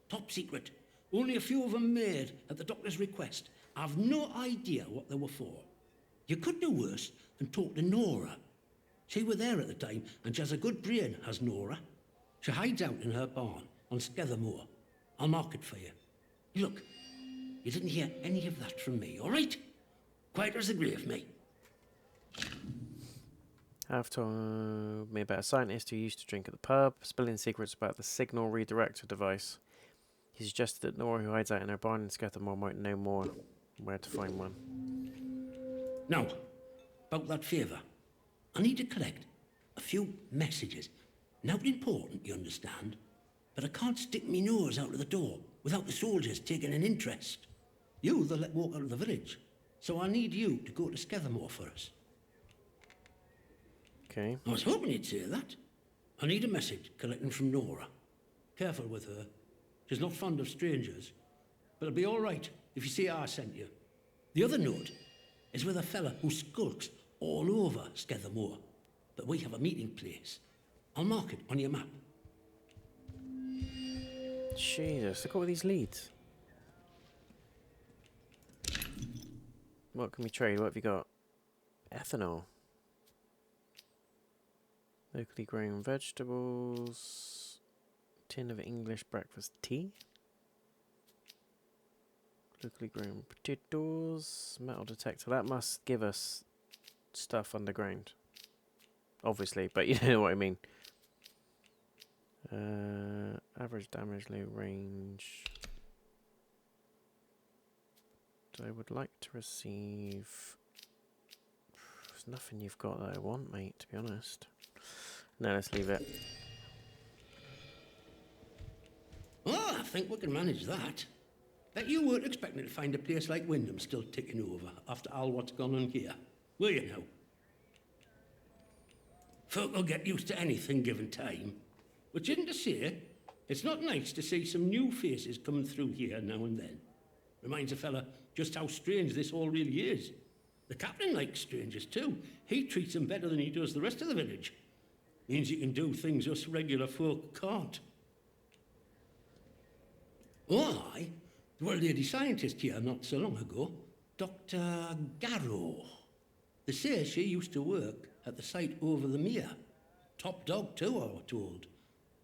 Top secret. Only a few of them made at the doctor's request. I've no idea what they were for. You could do worse than talk to Nora. She were there at the time, and she has a good brain, has Nora. She hides out in her barn on Scathamore. I'll mark it for you. Look, you didn't hear any of that from me, all right? Quiet as the grave, mate. Have told me about a scientist who used to drink at the pub, spilling secrets about the signal redirector device. He suggested that Nora, who hides out in her barn in Scathamore, might know more where to find one. Now, about that favour. I need to collect a few messages. Not important, you understand, but I can't stick me nose out of the door without the soldiers taking an interest. You, they'll let walk out of the village, so I need you to go to Scathamore for us. Okay. I was hoping you'd say that. I need a message collecting from Nora. Careful with her. She's not fond of strangers, but it'll be all right if you see I sent you. The other note is with a fella who skulks all over Scathamore, but we have a meeting place. I'll mark it on your map. Jesus, look at all these leads. What can we trade? What have you got? Ethanol. Locally grown vegetables. Tin of English breakfast tea. Locally grown potatoes. Metal detector. That must give us stuff underground. Obviously, but you know what I mean. Average damage, low range. I would like to receive... There's nothing you've got that I want, mate, to be honest. No, let's leave it. Oh, I think we can manage that. Bet you weren't expecting to find a place like Wyndham still ticking over after all what's gone on here, were you now? Folk will get used to anything given time. Which isn't to say, it's not nice to see some new faces coming through here now and then. Reminds a fella just how strange this all really is. The captain likes strangers too. He treats them better than he does the rest of the village. Means you can do things us regular folk can't. Oh, aye. There were a lady scientist here not so long ago. Dr. Garrow. They say she used to work at the site over the mere. Top dog too, I was told.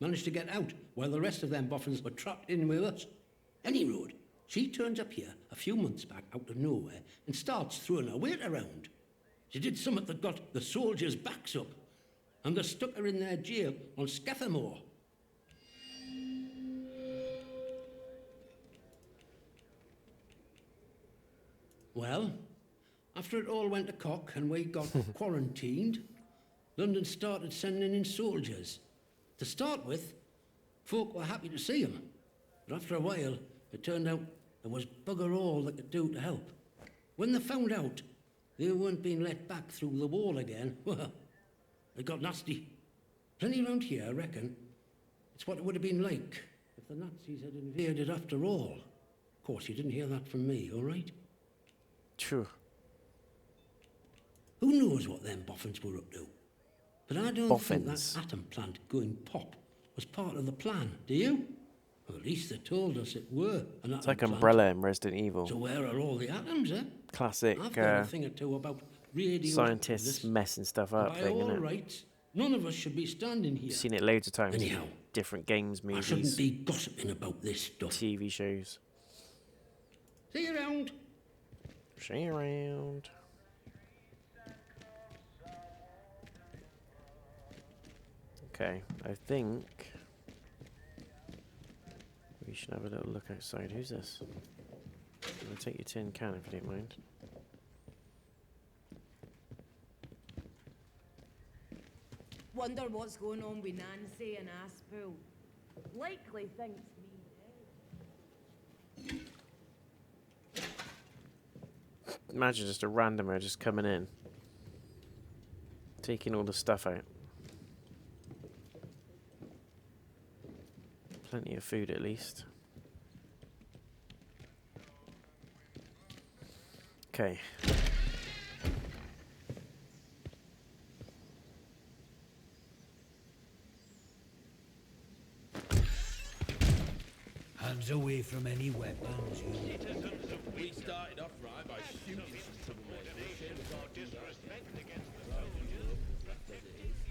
Managed to get out while the rest of them boffins were trapped in with us. Any road, she turns up here a few months back out of nowhere and starts throwing her weight around. She did something that got the soldiers' backs up, and they stuck her in their jail on Scathamore. Well, after it all went to cock and we got quarantined, London started sending in soldiers. To start with, folk were happy to see them, but after a while, it turned out there was bugger all they could do to help. When they found out they weren't being let back through the wall again, well, it got nasty. Plenty round here, I reckon. It's what it would have been like if the Nazis had invaded after all. Of course, you didn't hear that from me, all right? True. Who knows what them boffins were up to? But I don't think that atom plant going pop was part of the plan, do you? Well, at least they told us it were an atom It's like plant. Umbrella in Resident Evil. So where are all the atoms, eh? Classic I've got a thing or two about radioactive. scientists messing stuff up By thing, all innit? rights, none of us should be standing here. Seen it loads of times. Anyhow, different games, I movies. shouldn't be gossiping about this stuff. TV shows. See you around. See you around. Okay, I think we should have a little look outside. Who's this? I'm gonna take your tin can if you don't mind. Wonder what's going on with Nancy and Aspel. Likely thinks me dead. Imagine just a randomer just coming in, taking all the stuff out. Plenty of food at least. Okay. Hands away from any weapons, you. We started off right by shooting some troublemakers.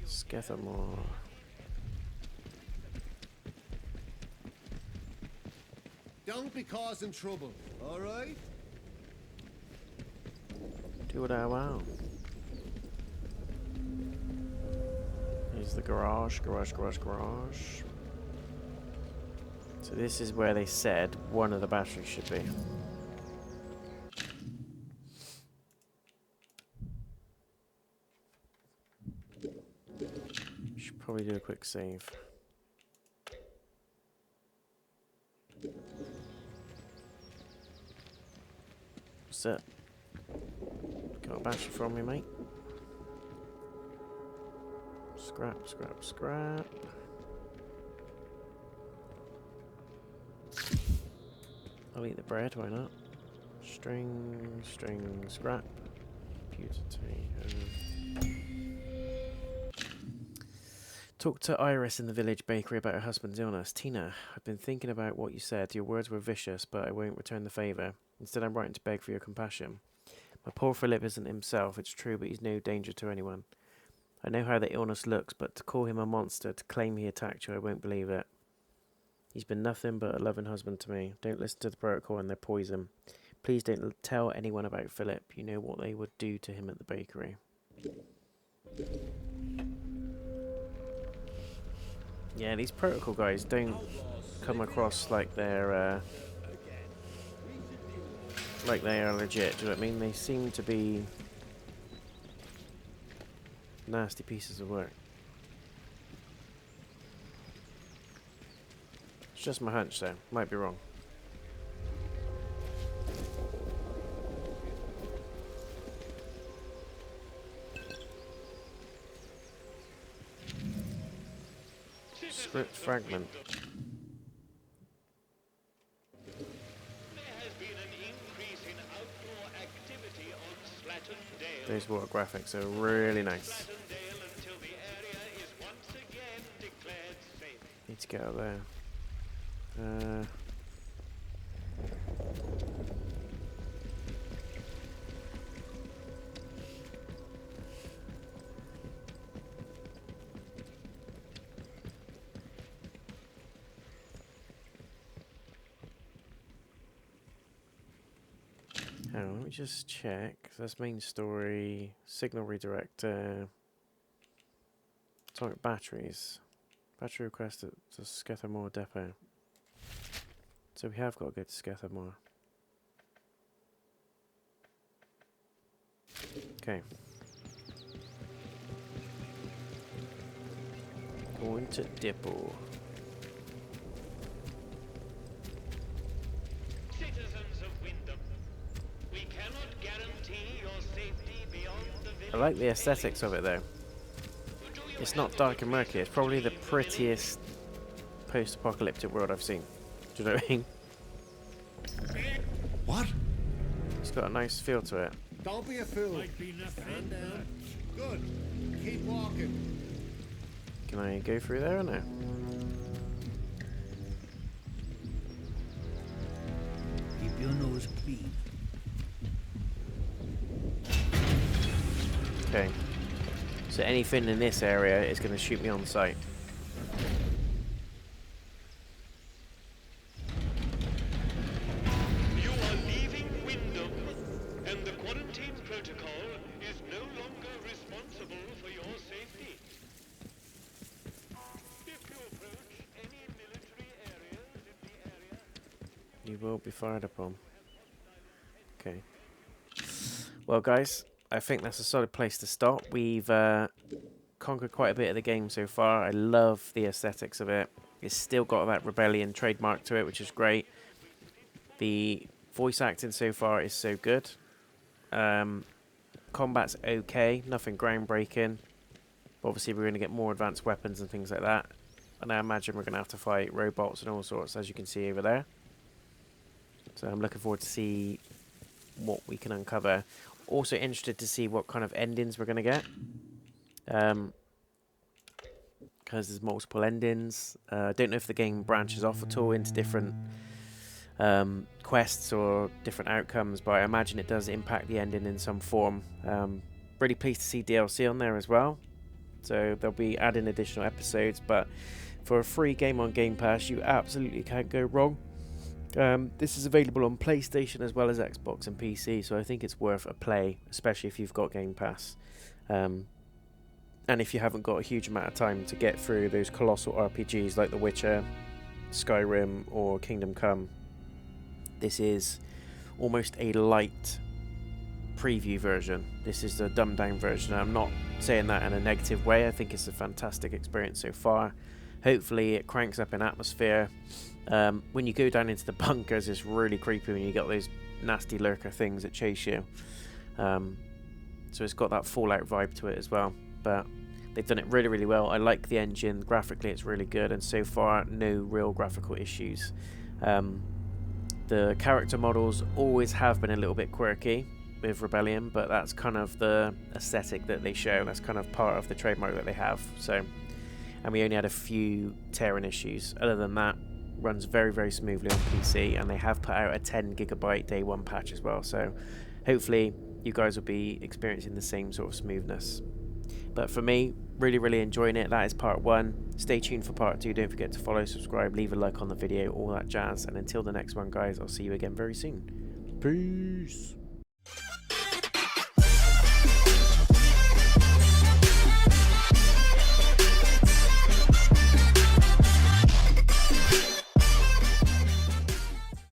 Scathamore. Don't be causing trouble, all right? Do what I want. Here's the garage. So this is where they said one of the batteries should be. Should probably do a quick save. What's that? Got a battery from me, mate. Scrap. I'll eat the bread, why not? String, scrap. Talk to Iris in the village bakery about her husband's illness. Tina, I've been thinking about what you said. Your words were vicious, but I won't return the favour. Instead, I'm writing to beg for your compassion. My poor Philip isn't himself, it's true, but he's no danger to anyone. I know how the illness looks, but to call him a monster, to claim he attacked you, I won't believe it. He's been nothing but a loving husband to me. Don't listen to the protocol and their poison. Please don't tell anyone about Philip. You know what they would do to him at the bakery. Yeah, these protocol guys don't come across like they're like they are legit. Do you know what I mean? They seem to be nasty pieces of work. It's just my hunch, though. Might be wrong. Script fragment. Those water graphics are really nice. Need to get out there. Hang on, let me just check. That's main story, signal redirector, atomic batteries, battery request at the Scathamore depot. So we have got to go to Scathamore. Okay. Going to depot. I like the aesthetics of it though. It's not dark and murky, it's probably the prettiest post-apocalyptic world I've seen. Do you know what I mean? What? It's got a nice feel to it. Don't be a fool. Stand down. Good. Keep walking. Can I go through there or no? Keep your nose clean. Okay. So anything in this area is going to shoot me on sight. You are leaving Wyndham, and the quarantine protocol is no longer responsible for your safety. If you approach any military areas in the area, You will be fired upon. Okay. Well, guys, I think that's a solid place to stop. We've conquered quite a bit of the game so far. I love the aesthetics of it. It's still got that Rebellion trademark to it, which is great. The voice acting so far is so good. Combat's okay, nothing groundbreaking. But obviously we're going to get more advanced weapons and things like that. And I imagine we're going to have to fight robots and all sorts, as you can see over there. So I'm looking forward to see what we can uncover. Also interested to see what kind of endings we're going to get. Because there's multiple endings. I don't know if the game branches off at all into different quests or different outcomes, but I imagine it does impact the ending in some form. Really pleased to see DLC on there as well, so they'll be adding additional episodes, but for a free game on Game Pass, you absolutely can't go wrong. This is available on PlayStation as well as Xbox and PC, so I think it's worth a play, especially if you've got Game Pass. And if you haven't got a huge amount of time to get through those colossal RPGs like The Witcher, Skyrim or Kingdom Come, this is almost a light preview version. This is the dumbed down version. I'm not saying that in a negative way. I think it's a fantastic experience so far. Hopefully it cranks up in atmosphere. When you go down into the bunkers, it's really creepy when you got those nasty lurker things that chase you. So it's got that Fallout vibe to it as well, but they've done it really, really well. I like the engine. Graphically it's really good, and so far no real graphical issues. The character models always have been a little bit quirky with Rebellion, but that's kind of the aesthetic that they show. That's kind of part of the trademark that they have. So, and we only had a few tearing issues. Other than that, runs very, very smoothly on PC, and they have put out a 10 gigabyte day one patch as well. So hopefully you guys will be experiencing the same sort of smoothness. But for me, really, really enjoying it. That is part 1. Stay tuned for part 2. Don't forget to follow, subscribe, leave a like on the video, all that jazz. And until the next one, guys, I'll see you again very soon. Peace.